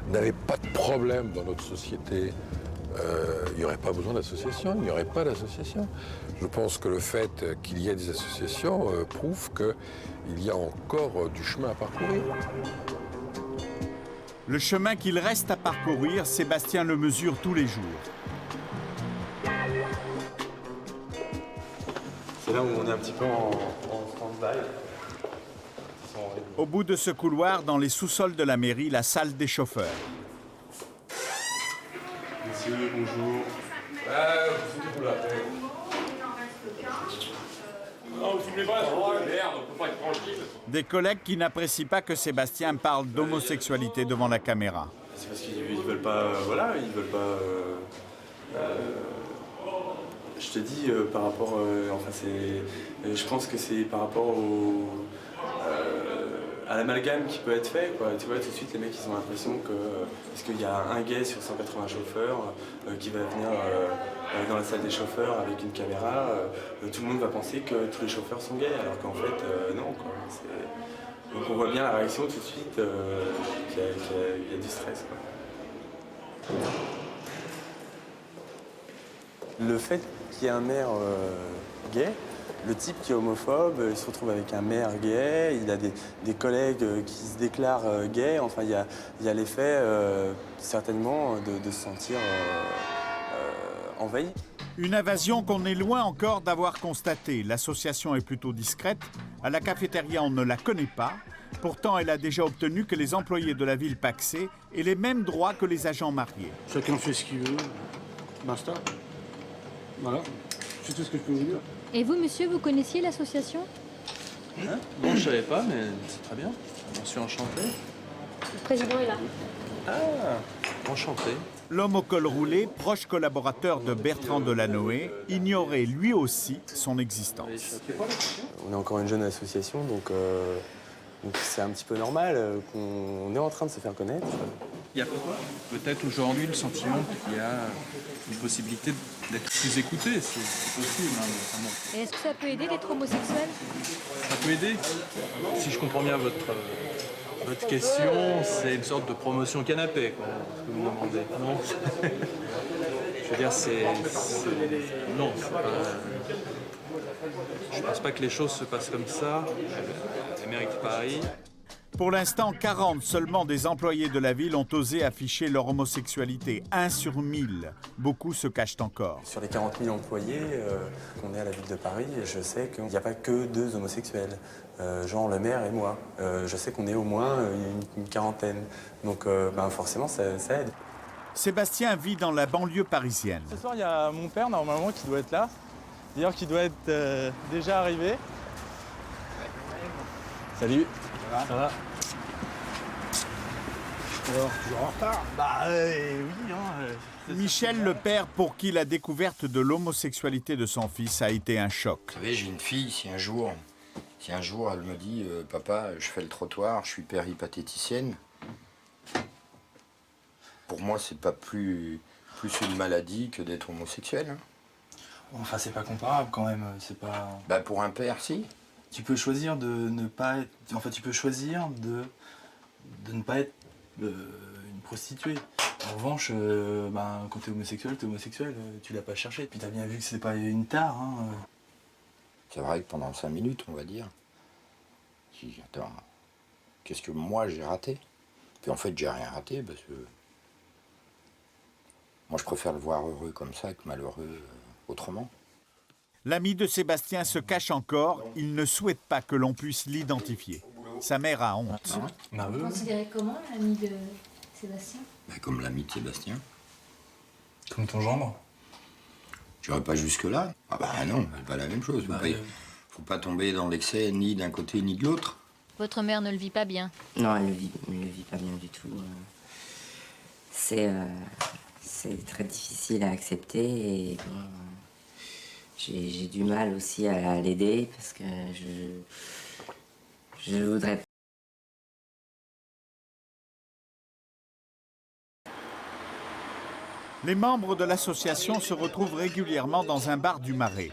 [SPEAKER 14] n'avaient pas de problème dans notre société, il n'y aurait pas besoin d'association, il n'y aurait pas d'association. Je pense que le fait qu'il y ait des associations prouve qu'il y a encore du chemin à parcourir.
[SPEAKER 1] Le chemin qu'il reste à parcourir, Sébastien le mesure tous les jours.
[SPEAKER 9] C'est là où on est un petit peu en stand-by.
[SPEAKER 1] Au bout de ce couloir, dans les sous-sols de la mairie, la salle des chauffeurs.
[SPEAKER 9] Monsieur, bonjour.
[SPEAKER 10] Non, vous filmez pas, merde, on peut pas être tranquille.
[SPEAKER 1] Des collègues qui n'apprécient pas que Sébastien parle d'homosexualité devant la caméra.
[SPEAKER 9] C'est parce qu'ils veulent pas, ils veulent pas. Je te dis par rapport, je pense que c'est par rapport à l'amalgame qui peut être fait, quoi. Tu vois, tout de suite les mecs ils ont l'impression que parce qu'il y a un gay sur 180 chauffeurs qui va venir dans la salle des chauffeurs avec une caméra, tout le monde va penser que tous les chauffeurs sont gays, alors qu'en fait non, quoi. Donc on voit bien la réaction tout de suite qu'il y a du stress, quoi. Le fait qu'il y ait un maire gay, le type qui est homophobe, il se retrouve avec un maire gay, il a des collègues qui se déclarent gays, enfin il y a l'effet certainement de se sentir envahi.
[SPEAKER 1] Une invasion qu'on est loin encore d'avoir constatée. L'association est plutôt discrète. À la cafétéria, on ne la connaît pas. Pourtant, elle a déjà obtenu que les employés de la ville pacsée aient les mêmes droits que les agents mariés.
[SPEAKER 2] Chacun fait ce qu'il veut. Basta. Voilà. C'est tout ce que je peux vous dire.
[SPEAKER 4] Et vous, monsieur, vous connaissiez l'association?
[SPEAKER 9] Bon, je savais pas, mais c'est très bien. Je suis enchanté.
[SPEAKER 4] Le président est là.
[SPEAKER 9] Ah, enchanté.
[SPEAKER 1] L'homme au col roulé, proche collaborateur de Bertrand Delanoë, ignorait lui aussi son existence.
[SPEAKER 9] On est encore une jeune association, donc c'est un petit peu normal qu'on est en train de se faire connaître.
[SPEAKER 24] Il y a peut-être aujourd'hui le sentiment qu'il y a une possibilité d'être plus écouté, c'est possible. Hein,
[SPEAKER 4] Et est-ce que ça peut aider d'être homosexuel?
[SPEAKER 24] Ça peut aider. Si je comprends bien votre question, c'est une sorte de promotion canapé, quoi, ce que vous demandez. Non. Je veux dire, non, c'est pas... Je pense pas que les choses se passent comme ça. La mairie de Paris.
[SPEAKER 1] Pour l'instant, 40 seulement des employés de la ville ont osé afficher leur homosexualité. 1 sur 1000. Beaucoup se cachent encore.
[SPEAKER 9] Sur les 40 000 employés qu'on est à la ville de Paris, je sais qu'il n'y a pas que 2 homosexuels. Jean, le maire et moi. Je sais qu'on est au moins une quarantaine. Donc forcément, ça aide.
[SPEAKER 1] Sébastien vit dans la banlieue parisienne.
[SPEAKER 5] Ce soir, il y a mon père, normalement, qui doit être là. D'ailleurs, qui doit être déjà arrivé. Salut. Ça va.
[SPEAKER 10] Alors, toujours en retard?
[SPEAKER 5] Oui.
[SPEAKER 1] Michel, le père, pour qui la découverte de l'homosexualité de son fils a été un choc.
[SPEAKER 16] Vous savez, j'ai une fille, si un jour elle me dit « Papa, je fais le trottoir, je suis péripatéticienne », pour moi, c'est pas plus une maladie que d'être homosexuel. Hein.
[SPEAKER 24] Enfin, c'est pas comparable quand même, c'est pas...
[SPEAKER 16] Bah, pour un père, si.
[SPEAKER 24] Tu peux choisir de ne pas être... Enfin, tu peux choisir de ne pas être une prostituée. En revanche, quand t'es homosexuel, tu l'as pas cherché. Puis t'as bien vu que c'est pas une tare. Hein.
[SPEAKER 16] C'est vrai que pendant 5 minutes, on va dire, attends, qu'est-ce que moi j'ai raté? Puis en fait, j'ai rien raté parce que moi, je préfère le voir heureux comme ça que malheureux autrement.
[SPEAKER 1] L'ami de Sébastien se cache encore. Il ne souhaite pas que l'on puisse l'identifier. Sa mère a honte.
[SPEAKER 4] Vous considérez comment l'ami de Sébastien?
[SPEAKER 16] Comme l'ami de Sébastien.
[SPEAKER 24] Comme ton gendre?
[SPEAKER 16] J'irai pas jusque-là. Ah bah non, c'est pas la même chose. Faut pas tomber dans l'excès ni d'un côté ni de l'autre.
[SPEAKER 4] Votre mère ne le vit pas bien?
[SPEAKER 17] Non, elle ne le vit pas bien du tout. C'est très difficile à accepter et bon, j'ai du mal aussi à l'aider parce que je voudrais.
[SPEAKER 1] Les membres de l'association se retrouvent régulièrement dans un bar du Marais.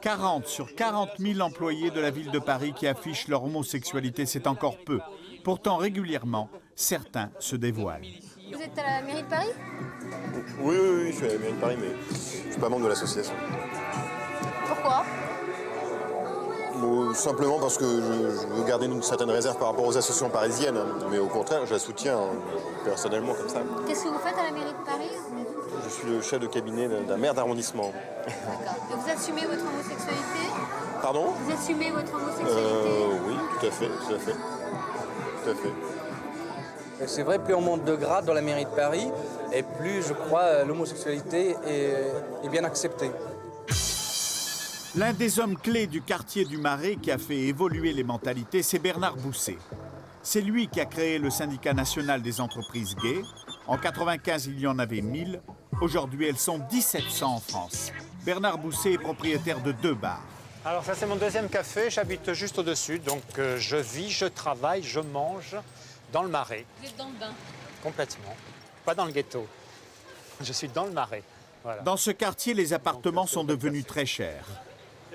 [SPEAKER 1] 40 sur 40 000 employés de la ville de Paris qui affichent leur homosexualité, c'est encore peu. Pourtant, régulièrement, certains se dévoilent.
[SPEAKER 4] Vous êtes à la mairie de Paris?
[SPEAKER 19] Oui, je suis à la mairie de Paris, mais je ne suis pas membre de l'association.
[SPEAKER 4] Pourquoi?
[SPEAKER 19] Simplement parce que je veux garder une certaine réserve par rapport aux associations parisiennes, mais au contraire, je la soutiens personnellement comme ça.
[SPEAKER 4] Qu'est-ce que vous faites à la mairie de Paris?
[SPEAKER 19] Je suis le chef de cabinet d'un maire d'arrondissement.
[SPEAKER 4] D'accord. Et vous assumez votre homosexualité?
[SPEAKER 19] Pardon?
[SPEAKER 4] Vous assumez votre homosexualité?
[SPEAKER 19] Oui, tout à fait.
[SPEAKER 25] C'est vrai, plus on monte de grade dans la mairie de Paris, et plus, je crois, l'homosexualité est bien acceptée.
[SPEAKER 1] L'un des hommes clés du quartier du Marais qui a fait évoluer les mentalités, c'est Bernard Bousset. C'est lui qui a créé le syndicat national des entreprises gays. En 1995, il y en avait 1000. Aujourd'hui, elles sont 1700 en France. Bernard Bousset est propriétaire de 2 bars.
[SPEAKER 26] Alors ça, c'est mon deuxième café. J'habite juste au-dessus. Donc je vis, je travaille, je mange dans le Marais.
[SPEAKER 4] Vous êtes dans le bain?
[SPEAKER 26] Complètement. Pas dans le ghetto. Je suis dans le Marais. Voilà.
[SPEAKER 1] Dans ce quartier, les appartements sont devenus très chers.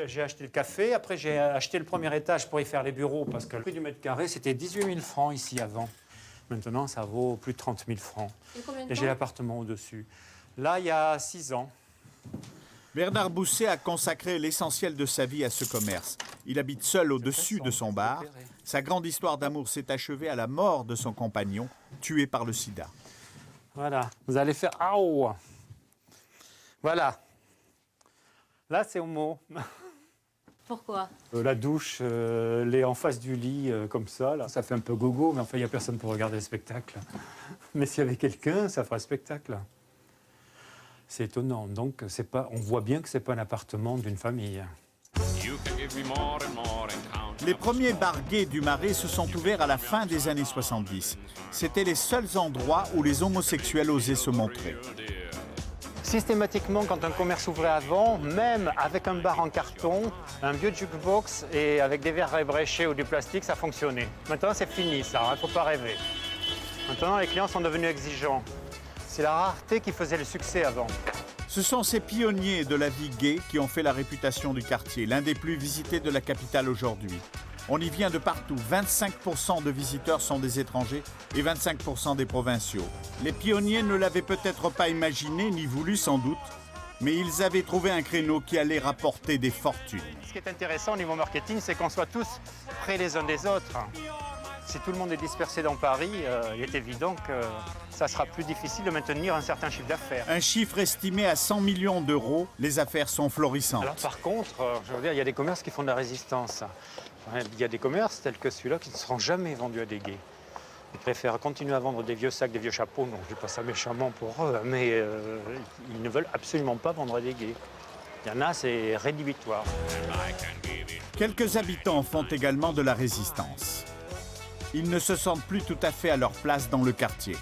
[SPEAKER 26] J'ai acheté le café, après j'ai acheté le premier étage pour y faire les bureaux parce que le prix du mètre carré c'était 18 000 francs ici avant. Maintenant ça vaut plus de 30 000 francs. Et j'ai l'appartement au-dessus. Là il y a 6 ans.
[SPEAKER 1] Bernard Bousset a consacré l'essentiel de sa vie à ce commerce. Il habite seul au-dessus de son bar. Sa grande histoire d'amour s'est achevée à la mort de son compagnon, tué par le sida.
[SPEAKER 26] Voilà, vous allez faire... Aouh! Voilà. Là c'est homo.
[SPEAKER 4] Pourquoi?
[SPEAKER 26] La douche, elle est en face du lit, comme ça. Là. Ça fait un peu gogo, mais enfin, il n'y a personne pour regarder le spectacle. Mais s'il y avait quelqu'un, ça ferait le spectacle. C'est étonnant. Donc, on voit bien que ce n'est pas un appartement d'une famille.
[SPEAKER 1] Les premiers bars gays du Marais se sont ouverts à la fin des années 70. C'étaient les seuls endroits où les homosexuels osaient se montrer.
[SPEAKER 26] Systématiquement, quand un commerce ouvrait avant, même avec un bar en carton, un vieux jukebox et avec des verres ébréchés ou du plastique, ça fonctionnait. Maintenant, c'est fini, ça, il ne faut pas rêver. Maintenant, les clients sont devenus exigeants. C'est la rareté qui faisait le succès avant.
[SPEAKER 1] Ce sont ces pionniers de la vie gay qui ont fait la réputation du quartier, l'un des plus visités de la capitale aujourd'hui. On y vient de partout. 25% de visiteurs sont des étrangers et 25% des provinciaux. Les pionniers ne l'avaient peut-être pas imaginé, ni voulu sans doute, mais ils avaient trouvé un créneau qui allait rapporter des fortunes.
[SPEAKER 26] Ce qui est intéressant au niveau marketing, c'est qu'on soit tous près les uns des autres. Si tout le monde est dispersé dans Paris, il est évident que ça sera plus difficile de maintenir un certain chiffre d'affaires.
[SPEAKER 1] Un chiffre estimé à 100 millions d'euros, les affaires sont florissantes.
[SPEAKER 26] Alors par contre, je veux dire, il y a des commerces qui font de la résistance. Il y a des commerces tels que celui-là qui ne seront jamais vendus à des gays. Ils préfèrent continuer à vendre des vieux sacs, des vieux chapeaux. Non, je ne dis pas ça méchamment pour eux, mais ils ne veulent absolument pas vendre à des gays. Il y en a, c'est rédhibitoire.
[SPEAKER 1] Quelques habitants font également de la résistance. Ils ne se sentent plus tout à fait à leur place dans le quartier.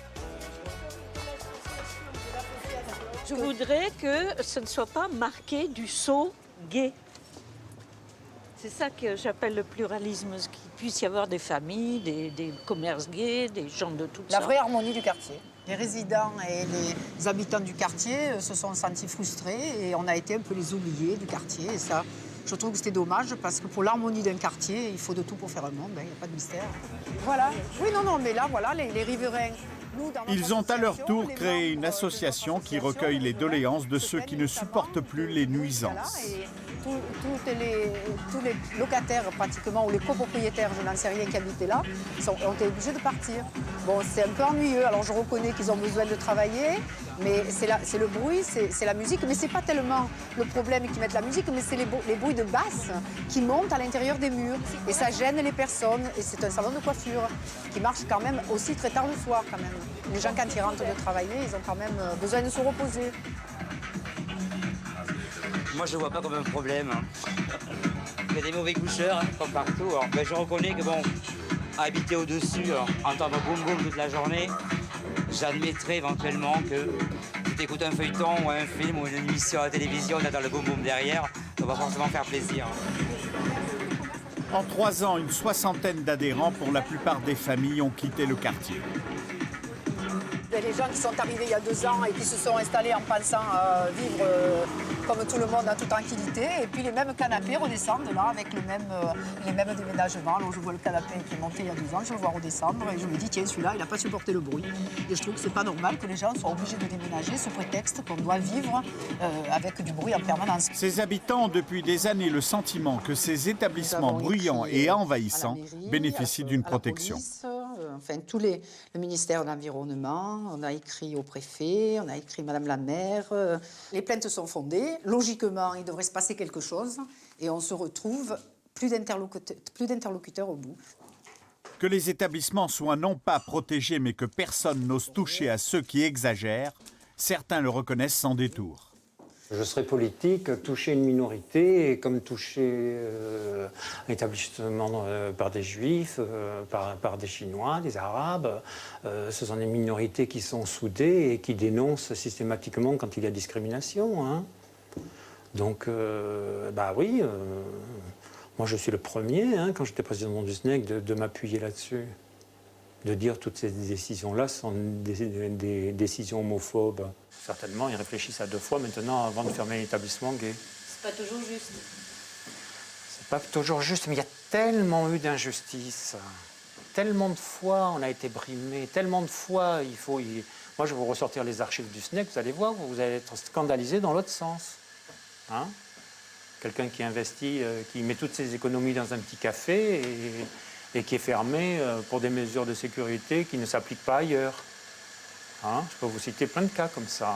[SPEAKER 6] Je voudrais que ce ne soit pas marqué du sceau gay. C'est ça que j'appelle le pluralisme, qu'il puisse y avoir des familles, des commerces gays, des gens de toutes sortes.
[SPEAKER 11] La vraie harmonie du quartier. Les résidents et les habitants du quartier se sont sentis frustrés et on a été un peu les oubliés du quartier. Et ça, je trouve que c'était dommage parce que pour l'harmonie d'un quartier, il faut de tout pour faire un monde, il n'y a pas de mystère. Voilà. Oui, non, mais là, voilà, les riverains.
[SPEAKER 1] Ils ont à leur tour créé une association qui recueille les doléances de ceux qui ne supportent plus les nuisances.
[SPEAKER 11] Tous les locataires pratiquement, ou les copropriétaires, je n'en sais rien, qui habitaient là, ont été obligés de partir. Bon, c'est un peu ennuyeux, alors je reconnais qu'ils ont besoin de travailler, mais c'est le bruit, c'est la musique, mais c'est pas tellement le problème qui mettent la musique, mais c'est les bruits de basse qui montent à l'intérieur des murs. Et ça gêne les personnes, et c'est un salon de coiffure qui marche quand même aussi très tard le soir quand même. Les gens, quand ils rentrent de travailler, ils ont quand même besoin de se reposer.
[SPEAKER 15] Moi, je ne vois pas comme un problème. Il y a des mauvais coucheurs, comme partout. Alors, je reconnais que, bon, habiter au-dessus, entendre boum boum toute la journée, j'admettrais éventuellement que si tu écoutes un feuilleton ou un film ou une émission à la télévision, tu entends le boum boum derrière, ça va forcément faire plaisir.
[SPEAKER 1] En 3 ans, une soixantaine d'adhérents pour la plupart des familles ont quitté le quartier.
[SPEAKER 11] Il y a les gens qui sont arrivés il y a 2 ans et qui se sont installés en pensant vivre comme tout le monde en toute tranquillité. Et puis les mêmes canapés redescendent là avec les mêmes déménagements. Alors je vois le canapé qui est monté il y a 2 ans, je le vois redescendre et je me dis tiens celui-là il n'a pas supporté le bruit. Et je trouve que c'est pas normal que les gens soient obligés de déménager sous prétexte qu'on doit vivre avec du bruit en permanence.
[SPEAKER 1] Ces habitants ont depuis des années le sentiment que ces établissements bruyants et envahissants bénéficient d'une protection.
[SPEAKER 11] Enfin, le ministère de l'Environnement, on a écrit au préfet, on a écrit Madame la maire. Les plaintes sont fondées. Logiquement, il devrait se passer quelque chose et on se retrouve plus d'interlocuteurs au bout.
[SPEAKER 1] Que les établissements soient non pas protégés, mais que personne n'ose toucher à ceux qui exagèrent, certains le reconnaissent sans détour.
[SPEAKER 26] Je serais politique, toucher une minorité, comme toucher un établissement par des juifs, par des Chinois, des Arabes. Ce sont des minorités qui sont soudées et qui dénoncent systématiquement quand il y a discrimination. Hein. Donc, oui, moi je suis le premier, hein, quand j'étais président du SNEC, de m'appuyer là-dessus. De dire toutes ces décisions-là sont des décisions homophobes. Certainement, ils réfléchissent à 2 fois maintenant avant de fermer l'établissement gay.
[SPEAKER 6] C'est pas toujours juste.
[SPEAKER 26] C'est pas toujours juste, mais il y a tellement eu d'injustices. Tellement de fois on a été brimés, tellement de fois Moi, je vais vous ressortir les archives du SNEC, vous allez voir, vous allez être scandalisé dans l'autre sens. Hein? Quelqu'un qui investit, qui met toutes ses économies dans un petit café et qui est fermé pour des mesures de sécurité qui ne s'appliquent pas ailleurs. Hein? Je peux vous citer plein de cas comme ça.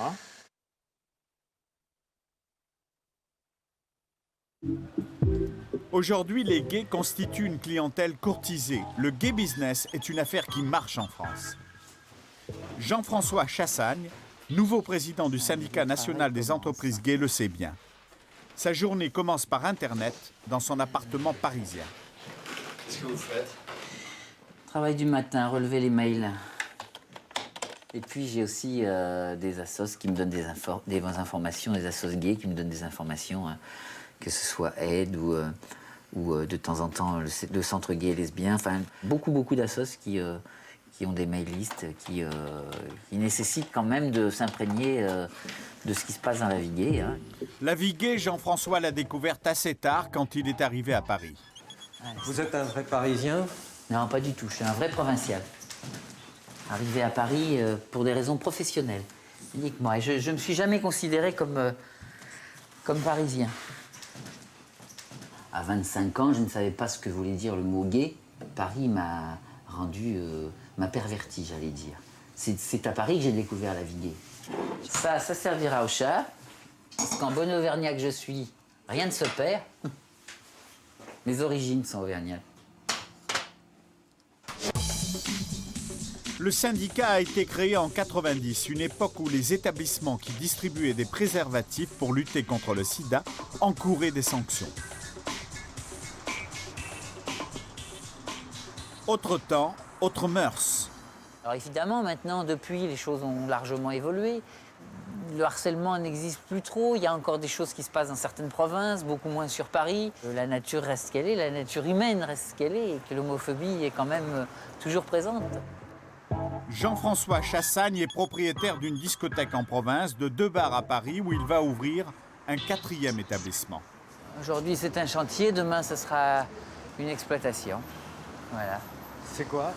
[SPEAKER 26] Hein?
[SPEAKER 1] Aujourd'hui, les gays constituent une clientèle courtisée. Le gay business est une affaire qui marche en France. Jean-François Chassagne, nouveau président du syndicat national des entreprises gays, le sait bien. Sa journée commence par Internet dans son appartement parisien.
[SPEAKER 15] Qu'est-ce que vous faites?
[SPEAKER 17] Travail du matin, relever les mails. Et puis j'ai aussi des assos qui me donnent des informations, des assos gays qui me donnent des informations, que ce soit Aide ou de temps en temps le centre gay et lesbien. Enfin, beaucoup d'assos qui ont des mail-listes, qui nécessitent quand même de s'imprégner de ce qui se passe dans la vie gay. Hein.
[SPEAKER 1] La vie gay, Jean-François l'a découverte assez tard quand il est arrivé à Paris.
[SPEAKER 15] Vous êtes un vrai Parisien?
[SPEAKER 17] Non, pas du tout. Je suis un vrai provincial. Arrivé à Paris pour des raisons professionnelles, uniquement. Et je ne me suis jamais considéré comme Parisien. À 25 ans, je ne savais pas ce que voulait dire le mot gay. Paris m'a
[SPEAKER 3] m'a perverti, j'allais dire. C'est à Paris que j'ai découvert la vie gay. Ça servira au chat, parce qu'en bon auvergnat que je suis, rien ne se perd. Mes origines sont auvergnates.
[SPEAKER 1] Le syndicat a été créé en 90, une époque où les établissements qui distribuaient des préservatifs pour lutter contre le sida encouraient des sanctions. Autre temps, autres mœurs.
[SPEAKER 3] Alors évidemment, maintenant, depuis, les choses ont largement évolué. Le harcèlement n'existe plus trop. Il y a encore des choses qui se passent dans certaines provinces, beaucoup moins sur Paris. La nature reste ce qu'elle est, la nature humaine reste ce qu'elle est, et que l'homophobie est quand même toujours présente.
[SPEAKER 1] Jean-François Chassagne est propriétaire d'une discothèque en province, de 2 bars à Paris, où il va ouvrir un 4e établissement.
[SPEAKER 3] Aujourd'hui, c'est un chantier. Demain, ce sera une exploitation. Voilà.
[SPEAKER 5] C'est quoi?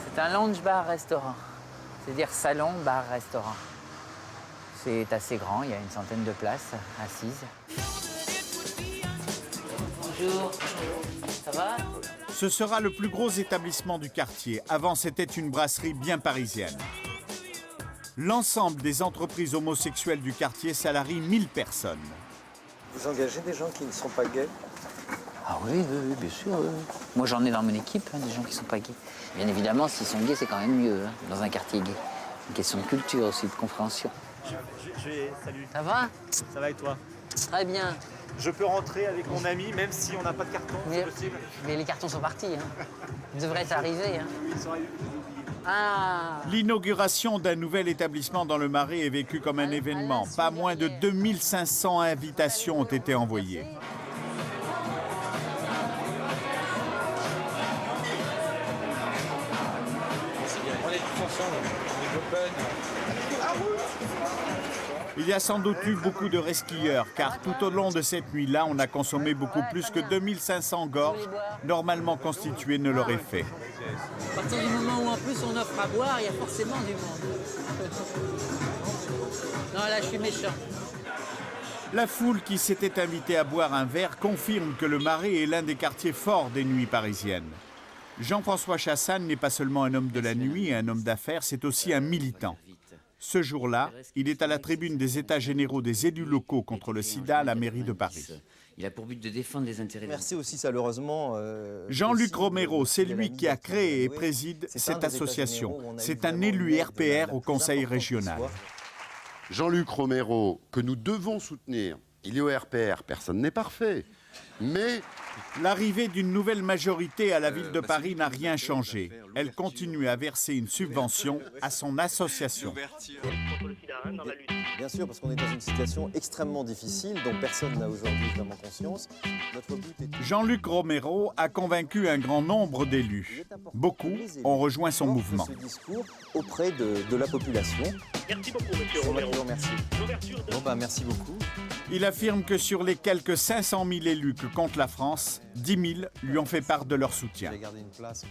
[SPEAKER 3] C'est un lounge bar-restaurant. C'est-à-dire salon, bar, restaurant. C'est assez grand, il y a une centaine de places assises. Bonjour, ça va?
[SPEAKER 1] Ce sera le plus gros établissement du quartier. Avant, c'était une brasserie bien parisienne. L'ensemble des entreprises homosexuelles du quartier salarie 1000 personnes.
[SPEAKER 5] Vous engagez des gens qui ne sont pas gays?
[SPEAKER 3] Ah oui, bien sûr. Oui. Moi, j'en ai dans mon équipe, des gens qui ne sont pas gays. Bien évidemment, s'ils sont gays, c'est quand même mieux, dans un quartier gay. Une question de culture aussi, de compréhension.
[SPEAKER 5] Salut.
[SPEAKER 3] Ça va?
[SPEAKER 5] Ça va et toi?
[SPEAKER 3] Très bien.
[SPEAKER 5] Je peux rentrer avec mon ami, même si on n'a pas de carton, c'est possible?
[SPEAKER 3] Mais les cartons sont partis. Ils devraient être arrivés.
[SPEAKER 5] Oui, ils sont arrivés.
[SPEAKER 3] Ah.
[SPEAKER 1] L'inauguration d'un nouvel établissement dans le Marais est vécue comme un événement. Pas moins de 2500 invitations ont été envoyées.
[SPEAKER 5] On est tous ensemble, on est open.
[SPEAKER 1] Il y a sans doute eu beaucoup de resquilleurs, car tout au long de cette nuit-là, on a consommé beaucoup plus que 2500 gorges, normalement constituées ne l'auraient fait.
[SPEAKER 3] À partir du moment où en plus on offre à boire, il y a forcément du monde. Non, là, je suis méchant.
[SPEAKER 1] La foule qui s'était invitée à boire un verre confirme que le Marais est l'un des quartiers forts des nuits parisiennes. Jean-François Chassagne n'est pas seulement un homme de la nuit et un homme d'affaires, c'est aussi un militant. Ce jour-là, il est à la tribune des États généraux des élus locaux contre le sida à la mairie de Paris.
[SPEAKER 3] Il a pour but de défendre les intérêts.
[SPEAKER 13] Merci aussi chaleureusement.
[SPEAKER 1] Jean-Luc Romero, c'est lui qui a créé et préside cette association. C'est un élu RPR au Conseil régional.
[SPEAKER 18] Jean-Luc Romero, que nous devons soutenir. Il est au RPR, personne n'est parfait. Mais
[SPEAKER 1] l'arrivée d'une nouvelle majorité à la ville de Paris n'a rien changé. Elle continue à verser une subvention à son association.
[SPEAKER 13] Bien sûr, parce qu'on est dans une situation extrêmement difficile dont personne n'a aujourd'hui vraiment conscience. Notre but est...
[SPEAKER 1] Jean-Luc Romero a convaincu un grand nombre d'élus. Beaucoup ont rejoint son mouvement.
[SPEAKER 13] Ce discours auprès de la population.
[SPEAKER 23] Merci beaucoup, monsieur Romero.
[SPEAKER 13] Merci. Bon, merci beaucoup.
[SPEAKER 1] Il affirme que sur les quelques 500 000 élus que compte la France, 10 000 lui ont fait part de leur soutien.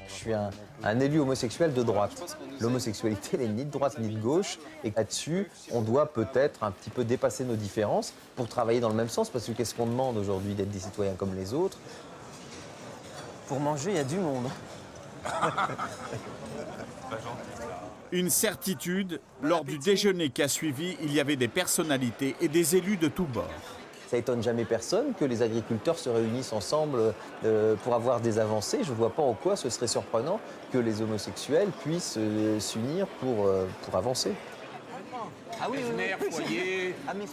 [SPEAKER 13] Je suis un élu homosexuel de droite. L'homosexualité n'est ni de droite ni de gauche. Et là-dessus, on doit peut-être un petit peu dépasser nos différences pour travailler dans le même sens. Parce que qu'est-ce qu'on demande aujourd'hui d'être des citoyens comme les autres? Pour manger, il y a du monde.
[SPEAKER 1] Une certitude, lors du déjeuner qui a suivi, il y avait des personnalités et des élus de tous bords.
[SPEAKER 13] Ça étonne jamais personne que les agriculteurs se réunissent ensemble pour avoir des avancées. Je ne vois pas en quoi ce serait surprenant que les homosexuels puissent s'unir pour avancer.
[SPEAKER 3] Ah oui,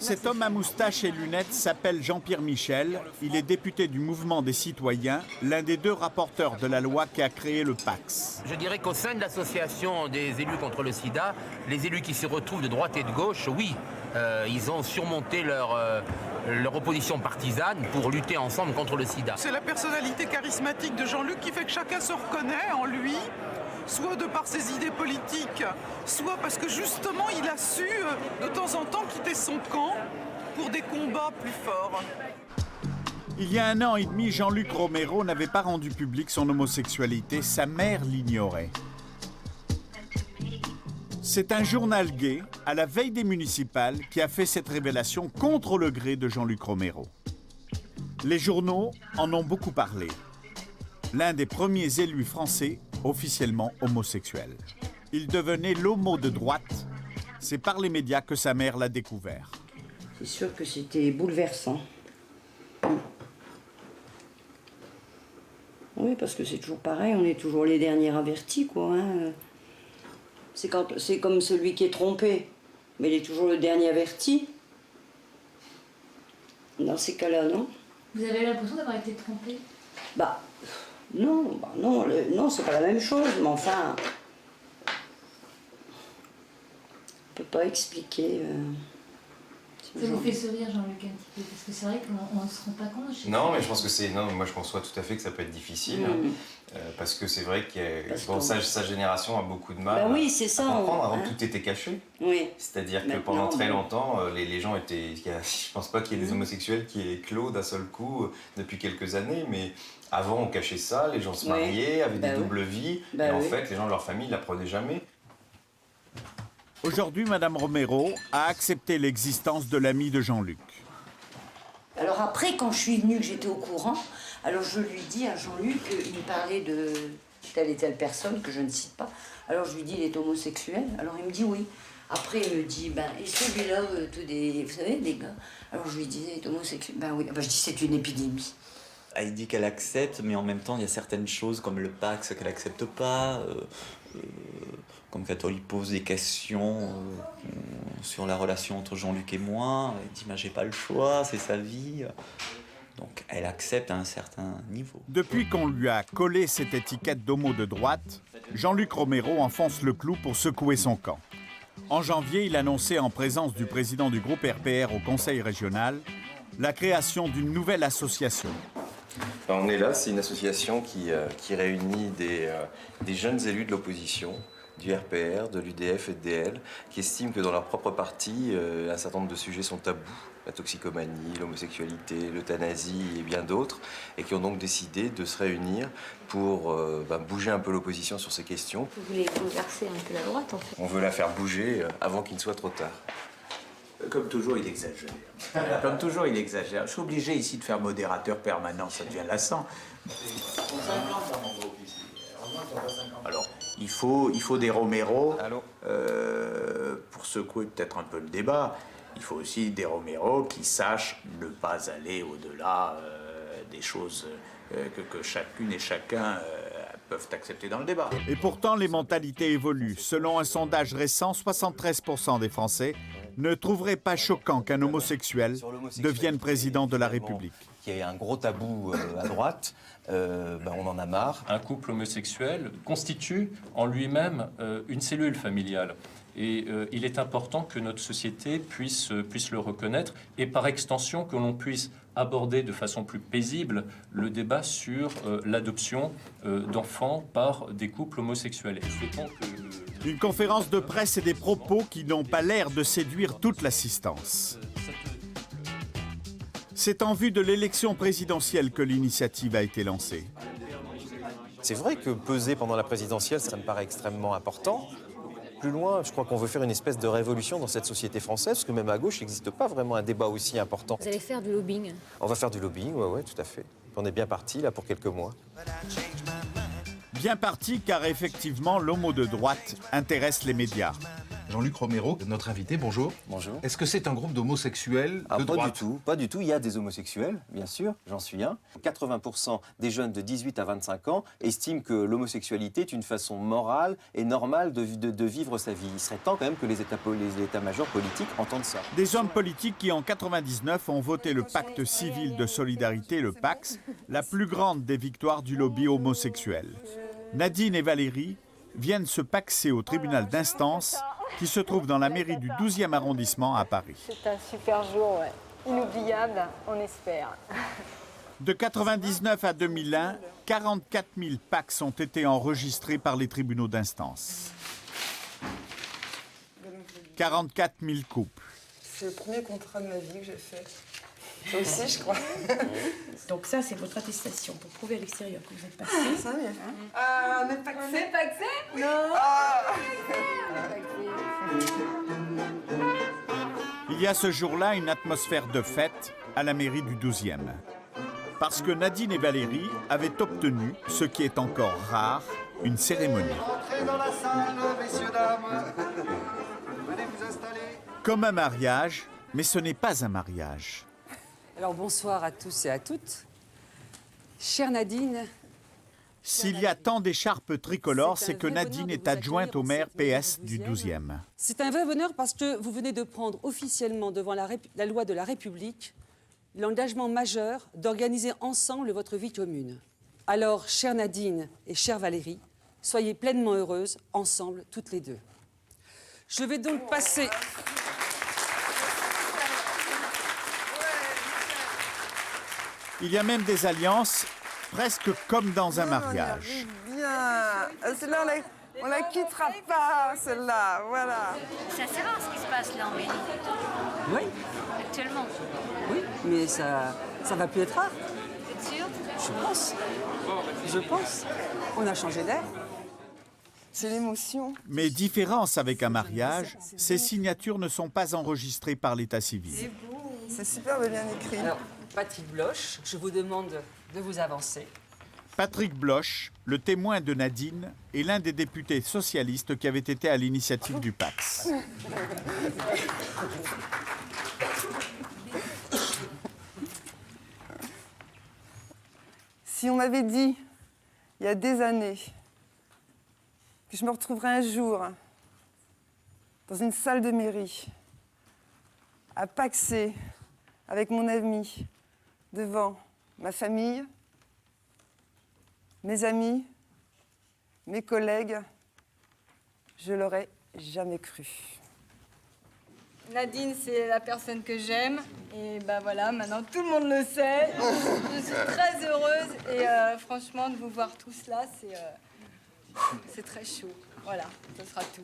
[SPEAKER 1] Cet homme à moustache et lunettes s'appelle Jean-Pierre Michel. Il est député du Mouvement des Citoyens, l'un des 2 rapporteurs de la loi qui a créé le PAX.
[SPEAKER 20] Je dirais qu'au sein de l'association des élus contre le sida, les élus qui se retrouvent de droite et de gauche, oui, ils ont surmonté leur opposition partisane pour lutter ensemble contre le sida.
[SPEAKER 21] C'est la personnalité charismatique de Jean-Luc qui fait que chacun se reconnaît en lui, soit de par ses idées politiques, soit parce que justement il a su de temps en temps quitter son camp pour des combats plus forts.
[SPEAKER 1] Il y a 1 an et demi, Jean-Luc Romero n'avait pas rendu public son homosexualité, sa mère l'ignorait. C'est un journal gay, à la veille des municipales, qui a fait cette révélation contre le gré de Jean-Luc Romero. Les journaux en ont beaucoup parlé. L'un des premiers élus français officiellement homosexuel. Il devenait l'homo de droite. C'est par les médias que sa mère l'a découvert.
[SPEAKER 2] C'est sûr que c'était bouleversant. Oui, parce que c'est toujours pareil, on est toujours les derniers avertis, quoi. Hein. C'est comme celui qui est trompé, mais il est toujours le dernier averti. Dans ces cas-là, non?
[SPEAKER 4] Vous avez l'impression d'avoir été trompé?
[SPEAKER 2] Non, non, c'est pas la même chose, mais enfin... On peut pas expliquer...
[SPEAKER 4] Ça vous fait sourire, Jean-Luc, un petit peu, parce que c'est vrai qu'on ne se rend pas compte.
[SPEAKER 7] Non, mais je pense que c'est... Non, moi je conçois tout à fait que ça peut être difficile, parce que c'est vrai que sa génération a beaucoup de mal à comprendre. Avant, tout était caché.
[SPEAKER 2] Oui.
[SPEAKER 7] C'est-à-dire que pendant très longtemps, les gens étaient... Je pense pas qu'il y ait des homosexuels qui aient éclos d'un seul coup depuis quelques années, mais avant on cachait ça, les gens se mariaient, avaient des doubles vies, et en fait les gens de leur famille ne l'apprenaient jamais.
[SPEAKER 1] Aujourd'hui, Madame Romero a accepté l'existence de l'ami de Jean-Luc.
[SPEAKER 2] Alors après, quand je suis venue, que j'étais au courant, alors je lui dis à Jean-Luc, il me parlait de telle et telle personne, que je ne cite pas. Alors je lui dis, il est homosexuel. Alors il me dit oui. Après, il me dit, et celui-là, vous savez, des gars. Alors je lui dis, il est homosexuel. Oui. Je dis, c'est une épidémie.
[SPEAKER 8] Elle dit qu'elle accepte, mais en même temps, il y a certaines choses comme le Pax qu'elle n'accepte pas. Comme quand on lui pose des questions sur la relation entre Jean-Luc et moi, elle dit j'ai pas le choix, c'est sa vie. Donc elle accepte à un certain niveau.
[SPEAKER 1] Depuis qu'on lui a collé cette étiquette d'homo de droite, Jean-Luc Romero enfonce le clou pour secouer son camp. En janvier, il annonçait en présence du président du groupe RPR au Conseil régional la création d'une nouvelle association.
[SPEAKER 7] On est là, c'est une association qui réunit des jeunes élus de l'opposition, du RPR, de l'UDF et de DL, qui estiment que dans leur propre parti, un certain nombre de sujets sont tabous. La toxicomanie, l'homosexualité, l'euthanasie et bien d'autres, et qui ont donc décidé de se réunir pour bouger un peu l'opposition sur ces questions.
[SPEAKER 2] Vous voulez bouleverser un peu la droite, en fait?
[SPEAKER 7] On veut la faire bouger avant qu'il ne soit trop tard.
[SPEAKER 12] Comme toujours, il exagère. Comme toujours, il exagère. Je suis obligé ici de faire modérateur permanent, ça devient lassant. Alors, il faut des Romero pour secouer peut-être un peu le débat. Il faut aussi des Romero qui sachent ne pas aller au-delà des choses que chacune et chacun peuvent accepter dans le débat.
[SPEAKER 1] Et pourtant, les mentalités évoluent. Selon un sondage récent, 73% des Français ne trouveraient pas choquant qu'un homosexuel devienne président de la République.
[SPEAKER 13] Il y a un gros tabou à droite, on en a marre.
[SPEAKER 14] Un couple homosexuel constitue en lui-même une cellule familiale. Et il est important que notre société puisse le reconnaître et par extension que l'on puisse aborder de façon plus paisible le débat sur l'adoption d'enfants par des couples homosexuels. Et souhaitons que...
[SPEAKER 1] Une conférence de presse et des propos qui n'ont pas l'air de séduire toute l'assistance. C'est en vue de l'élection présidentielle que l'initiative a été lancée.
[SPEAKER 13] C'est vrai que peser pendant la présidentielle, ça me paraît extrêmement important. Plus loin, je crois qu'on veut faire une espèce de révolution dans cette société française, parce que même à gauche, il n'existe pas vraiment un débat aussi important.
[SPEAKER 4] Vous allez faire du lobbying?
[SPEAKER 13] On va faire du lobbying, ouais, tout à fait. On est bien parti, là, pour quelques mois.
[SPEAKER 1] Bien parti, car effectivement, l'homo de droite intéresse les médias.
[SPEAKER 22] Jean-Luc Romero, notre invité, bonjour.
[SPEAKER 13] Bonjour.
[SPEAKER 22] Est-ce que c'est un groupe d'homosexuels de droite?
[SPEAKER 13] Pas du tout. Il y a des homosexuels, bien sûr, j'en suis un. 80% des jeunes de 18 à 25 ans estiment que l'homosexualité est une façon morale et normale de vivre sa vie. Il serait temps quand même que les états-majors politiques entendent ça.
[SPEAKER 1] Des hommes politiques qui, en 99, ont voté le pacte civil de solidarité, le PACS, la plus grande des victoires du lobby homosexuel. Nadine et Valérie viennent se paxer au tribunal d'instance qui se trouve dans la mairie du 12e arrondissement à Paris.
[SPEAKER 27] C'est un super jour, ouais. Inoubliable, on espère.
[SPEAKER 1] De 1999 à 2001, 44 000 PACS ont été enregistrés par les tribunaux d'instance. 44 000 couples.
[SPEAKER 28] C'est le premier contrat de ma vie que j'ai fait. Toi aussi, je crois.
[SPEAKER 29] Donc ça, c'est votre attestation pour prouver à l'extérieur que vous êtes paxé.
[SPEAKER 28] Ça va bien. On est paxé?
[SPEAKER 29] On est paxé?
[SPEAKER 28] Oui.
[SPEAKER 29] Non.
[SPEAKER 1] Il y a ce jour-là une atmosphère de fête à la mairie du 12e. Parce que Nadine et Valérie avaient obtenu, ce qui est encore rare, une cérémonie.
[SPEAKER 6] Entrez dans la salle, messieurs, dames. Venez vous installer.
[SPEAKER 1] Comme un mariage, mais ce n'est pas un mariage.
[SPEAKER 9] Alors bonsoir à tous et à toutes. Chère Nadine.
[SPEAKER 1] S'il y a tant d'écharpes tricolores, c'est que Nadine est adjointe au maire PS du 12e.
[SPEAKER 9] C'est un vrai bonheur parce que vous venez de prendre officiellement devant la loi de la République l'engagement majeur d'organiser ensemble votre vie commune. Alors, chère Nadine et chère Valérie, soyez pleinement heureuses, ensemble, toutes les deux. Je vais donc passer...
[SPEAKER 1] Il y a même des alliances, presque comme dans un mariage.
[SPEAKER 28] Bien. Celle-là, on la quittera pas, celle-là. Voilà.
[SPEAKER 4] C'est assez rare ce qui se passe là en mairie.
[SPEAKER 9] Oui.
[SPEAKER 4] Actuellement.
[SPEAKER 9] Oui, mais ça va plus être rare.
[SPEAKER 4] Vous êtes sûr?
[SPEAKER 9] Je pense. Je pense. On a changé d'air.
[SPEAKER 28] C'est l'émotion.
[SPEAKER 1] Mais différence avec un mariage, ces signatures ne sont pas enregistrées par l'état civil.
[SPEAKER 28] C'est superbe bien écrit.
[SPEAKER 9] Alors, Patrick Bloch, je vous demande de vous avancer.
[SPEAKER 1] Patrick Bloch, le témoin de Nadine, est l'un des députés socialistes qui avait été à l'initiative du PAX.
[SPEAKER 28] Si on m'avait dit, il y a des années, que je me retrouverais un jour dans une salle de mairie, à paxer avec mon ami, devant ma famille, mes amis, mes collègues, je l'aurais jamais cru.
[SPEAKER 27] Nadine, c'est la personne que j'aime. Et bah voilà, maintenant tout le monde le sait. Je suis très heureuse. Et franchement, de vous voir tous là, c'est très chaud. Voilà, ce sera tout.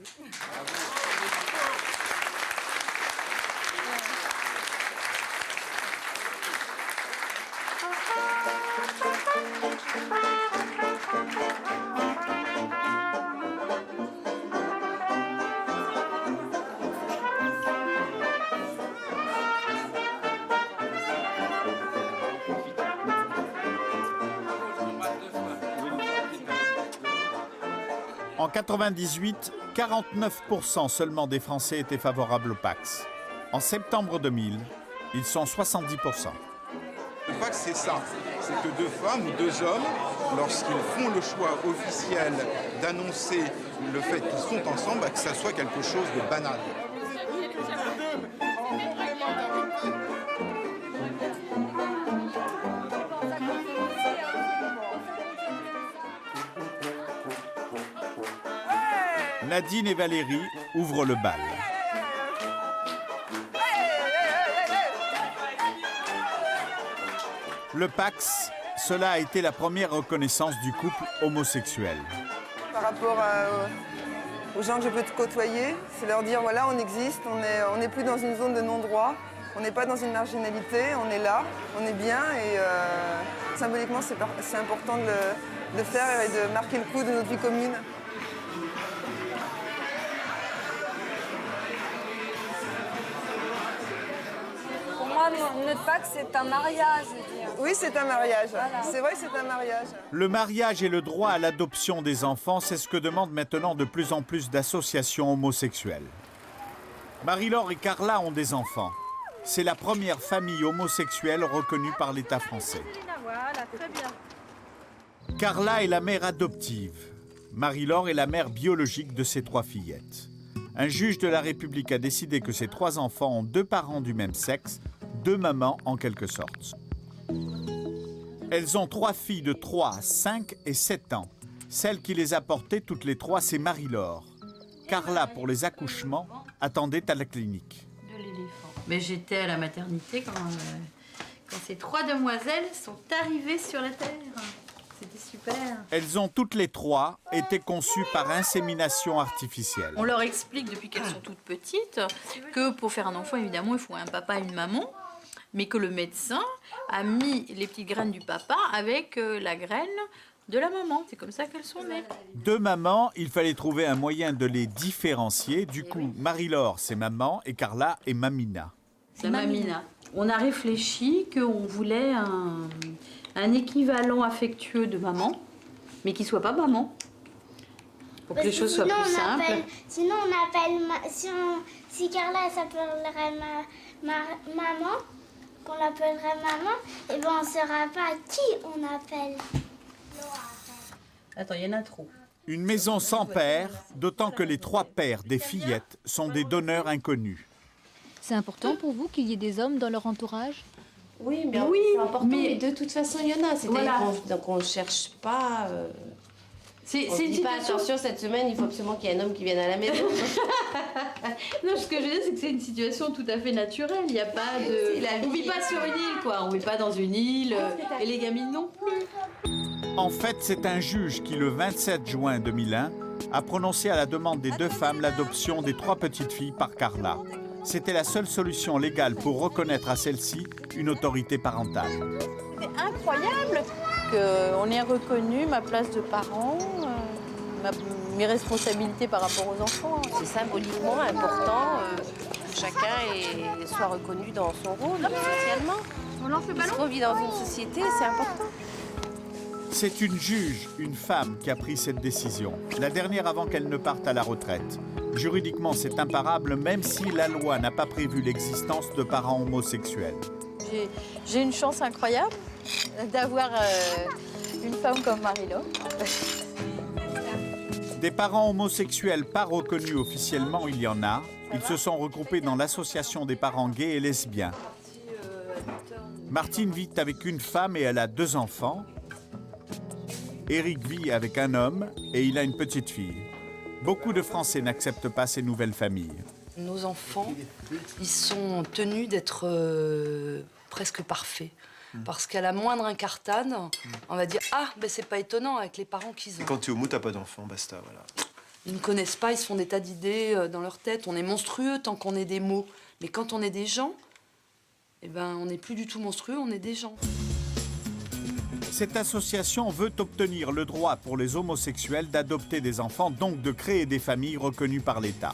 [SPEAKER 1] En 98, 49% seulement des Français étaient favorables au PAX. En septembre 2000, ils sont 70%.
[SPEAKER 10] Le PAX, c'est ça. C'est que deux femmes ou deux hommes, lorsqu'ils font le choix officiel d'annoncer le fait qu'ils sont ensemble, que ça soit quelque chose de banal.
[SPEAKER 1] Nadine et Valérie ouvrent le bal. Le PAX, cela a été la première reconnaissance du couple homosexuel.
[SPEAKER 28] Par rapport aux gens que je peux côtoyer, c'est leur dire voilà, on existe, on n'est plus dans une zone de non-droit, on n'est pas dans une marginalité, on est là, on est bien et symboliquement c'est important de le faire et de marquer le coup de notre vie commune.
[SPEAKER 27] Notre PAX, c'est un mariage, je veux dire.
[SPEAKER 28] Oui, c'est un mariage.
[SPEAKER 27] Voilà.
[SPEAKER 28] C'est vrai que c'est un mariage.
[SPEAKER 1] Le mariage et le droit à l'adoption des enfants, c'est ce que demandent maintenant de plus en plus d'associations homosexuelles. Marie-Laure et Carla ont des enfants. C'est la première famille homosexuelle reconnue par l'État français.
[SPEAKER 27] Voilà, très bien.
[SPEAKER 1] Carla est la mère adoptive. Marie-Laure est la mère biologique de ses 3 fillettes. Un juge de la République a décidé que ces 3 enfants ont 2 parents du même sexe, 2 mamans en quelque sorte. Elles ont 3 filles de 3, 5 et 7 ans. Celle qui les a portées toutes les 3, c'est Marie-Laure. Carla, pour les accouchements, attendait à la clinique.
[SPEAKER 11] Mais j'étais à la maternité quand ces 3 demoiselles sont arrivées sur la Terre. C'était super.
[SPEAKER 1] Elles ont toutes les 3 été conçues par insémination artificielle.
[SPEAKER 11] On leur explique depuis qu'elles sont toutes petites que pour faire un enfant, évidemment, il faut un papa et une maman, mais que le médecin a mis les petites graines du papa avec la graine de la maman. C'est comme ça qu'elles sont nées.
[SPEAKER 1] 2 mamans, il fallait trouver un moyen de les différencier. Du coup, Marie-Laure, c'est maman, et Carla est Mamina.
[SPEAKER 11] C'est Mamina. On a réfléchi qu'on voulait un équivalent affectueux de maman, mais qui soit pas maman. Pour que les choses soient plus simples.
[SPEAKER 5] Sinon, on appelle. Si Carla s'appellerait maman, qu'on l'appellerait maman, et ben on ne saura pas qui on appelle.
[SPEAKER 15] Attends, il y en a trop.
[SPEAKER 1] Une maison sans père, d'autant que les 3 pères des fillettes sont des donneurs inconnus.
[SPEAKER 4] C'est important pour vous qu'il y ait des hommes dans leur entourage?
[SPEAKER 15] Oui, bien
[SPEAKER 4] oui,
[SPEAKER 15] c'est important,
[SPEAKER 4] mais
[SPEAKER 15] de toute façon, il y en a. C'est-à-dire qu'on ne cherche pas...
[SPEAKER 11] C'est
[SPEAKER 15] une
[SPEAKER 11] une
[SPEAKER 15] pas
[SPEAKER 11] situation...
[SPEAKER 15] attention, cette semaine, il faut absolument qu'il y ait un homme qui vienne à la maison.
[SPEAKER 11] Non, ce que je veux dire, c'est que c'est une situation tout à fait naturelle. Il n'y a pas de... On ne vit pas sur une île, quoi. On ne vit pas dans une île, et les gamines non plus.
[SPEAKER 1] En fait, c'est un juge qui, le 27 juin 2001, a prononcé à la demande des 2 femmes l'adoption des 3 petites filles par Carla. C'était la seule solution légale pour reconnaître à celle-ci une autorité parentale.
[SPEAKER 11] C'est incroyable qu'on ait reconnu ma place de parent, mes responsabilités par rapport aux enfants.
[SPEAKER 15] C'est symboliquement important que chacun soit reconnu dans son rôle, socialement.
[SPEAKER 11] On en fait pas long.
[SPEAKER 15] Parce qu'on vit dans une société, c'est important.
[SPEAKER 1] C'est une juge, une femme, qui a pris cette décision, la dernière avant qu'elle ne parte à la retraite. Juridiquement, c'est imparable, même si la loi n'a pas prévu l'existence de parents homosexuels.
[SPEAKER 11] J'ai une chance incroyable d'avoir une femme comme Marie-Laure.
[SPEAKER 1] Des parents homosexuels pas reconnus officiellement, il y en a. Ils se sont regroupés dans l'association des parents gays et lesbiens. Martine vit avec une femme et elle a 2 enfants. Éric vit avec un homme et il a une petite fille. Beaucoup de Français n'acceptent pas ces nouvelles familles.
[SPEAKER 16] Nos enfants, ils sont tenus d'être presque parfaits. Parce qu'à la moindre incartade, on va dire « Ah, ben c'est pas étonnant avec les parents qu'ils ont. »
[SPEAKER 17] Quand tu es homo, t'as pas d'enfant, basta, voilà.
[SPEAKER 16] Ils ne connaissent pas, ils se font des tas d'idées dans leur tête. On est monstrueux tant qu'on est des mots. Mais quand on est des gens, eh ben, on n'est plus du tout monstrueux, on est des gens.
[SPEAKER 1] Cette association veut obtenir le droit pour les homosexuels d'adopter des enfants, donc de créer des familles reconnues par l'État.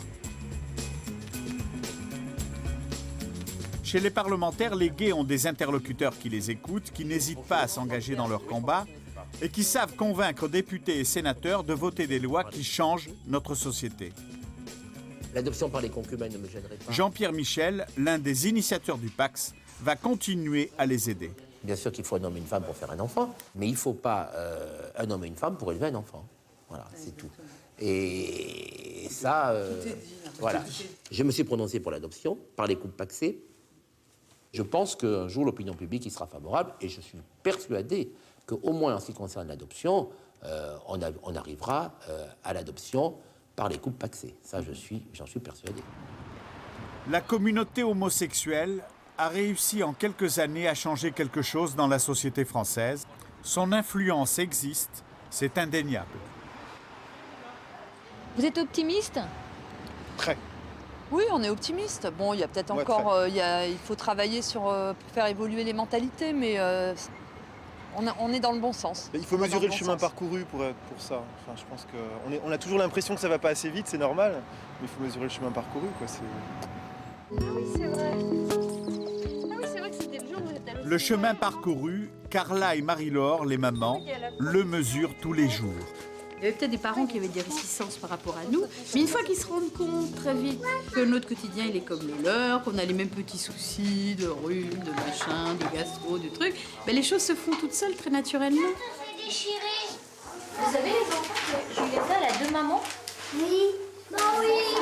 [SPEAKER 1] Chez les parlementaires, les gays ont des interlocuteurs qui les écoutent, qui n'hésitent pas à s'engager dans leur combat et qui savent convaincre députés et sénateurs de voter des lois qui changent notre société.
[SPEAKER 18] L'adoption par les concubins ne me gênerait pas.
[SPEAKER 1] Jean-Pierre Michel, l'un des initiateurs du PACS, va continuer à les aider.
[SPEAKER 18] Bien sûr qu'il faut un homme et une femme pour faire un enfant, mais il ne faut pas un homme et une femme pour élever un enfant. Voilà, c'est tout. Et ça, voilà. Je me suis prononcé pour l'adoption par les couples pacsés. Je pense qu'un jour, l'opinion publique y sera favorable et je suis persuadé qu'au moins en ce qui concerne l'adoption, on arrivera à l'adoption par les couples pacsés. Ça, j'en suis persuadé.
[SPEAKER 1] La communauté homosexuelle a réussi en quelques années à changer quelque chose dans la société française. Son influence existe, c'est indéniable.
[SPEAKER 4] Vous êtes optimiste?
[SPEAKER 22] Très.
[SPEAKER 9] Oui, on est optimiste. Bon, il y a peut-être encore... il faut travailler pour faire évoluer les mentalités, mais on est dans le bon sens.
[SPEAKER 17] Il faut mesurer le chemin parcouru pour ça. Enfin, je pense qu'on a toujours l'impression que ça va pas assez vite, c'est normal, mais il faut mesurer le chemin parcouru, quoi.
[SPEAKER 27] Ah oui, c'est vrai. Ah oui, c'est vrai que c'était le jour où vous êtes allé au
[SPEAKER 1] Le chemin parcouru, Carla et Marie-Laure, les mamans, le mesurent tous les jours.
[SPEAKER 11] Il y avait peut-être des parents qui avaient des réticences par rapport à nous, mais une fois qu'ils se rendent compte très vite que notre quotidien il est comme le leur, qu'on a les mêmes petits soucis de rhume, de machin, de gastro, de trucs, ben les choses se font toutes seules très naturellement.
[SPEAKER 4] Vous avez les enfants que Julietta, elle a 2 mamans?
[SPEAKER 5] Oui. Bah oui, on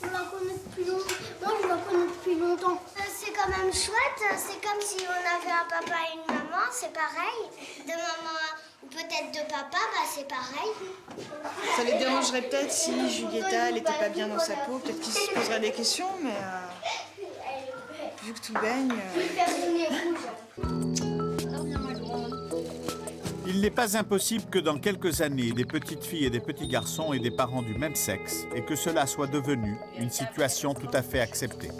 [SPEAKER 5] la connaît depuis longtemps. Moi, je la connais depuis longtemps. C'est quand même chouette, c'est comme si on avait un papa et une maman, c'est pareil. De maman ou peut-être de papa, bah c'est pareil.
[SPEAKER 21] Ça les dérangerait peut-être si Julietta, elle n'était pas bien dans sa peau, peut-être qu'ils se poseraient des questions, mais vu que tout baigne...
[SPEAKER 1] Il n'est pas impossible que dans quelques années, des petites filles et des petits garçons aient des parents du même sexe et que cela soit devenu une situation tout à fait acceptée.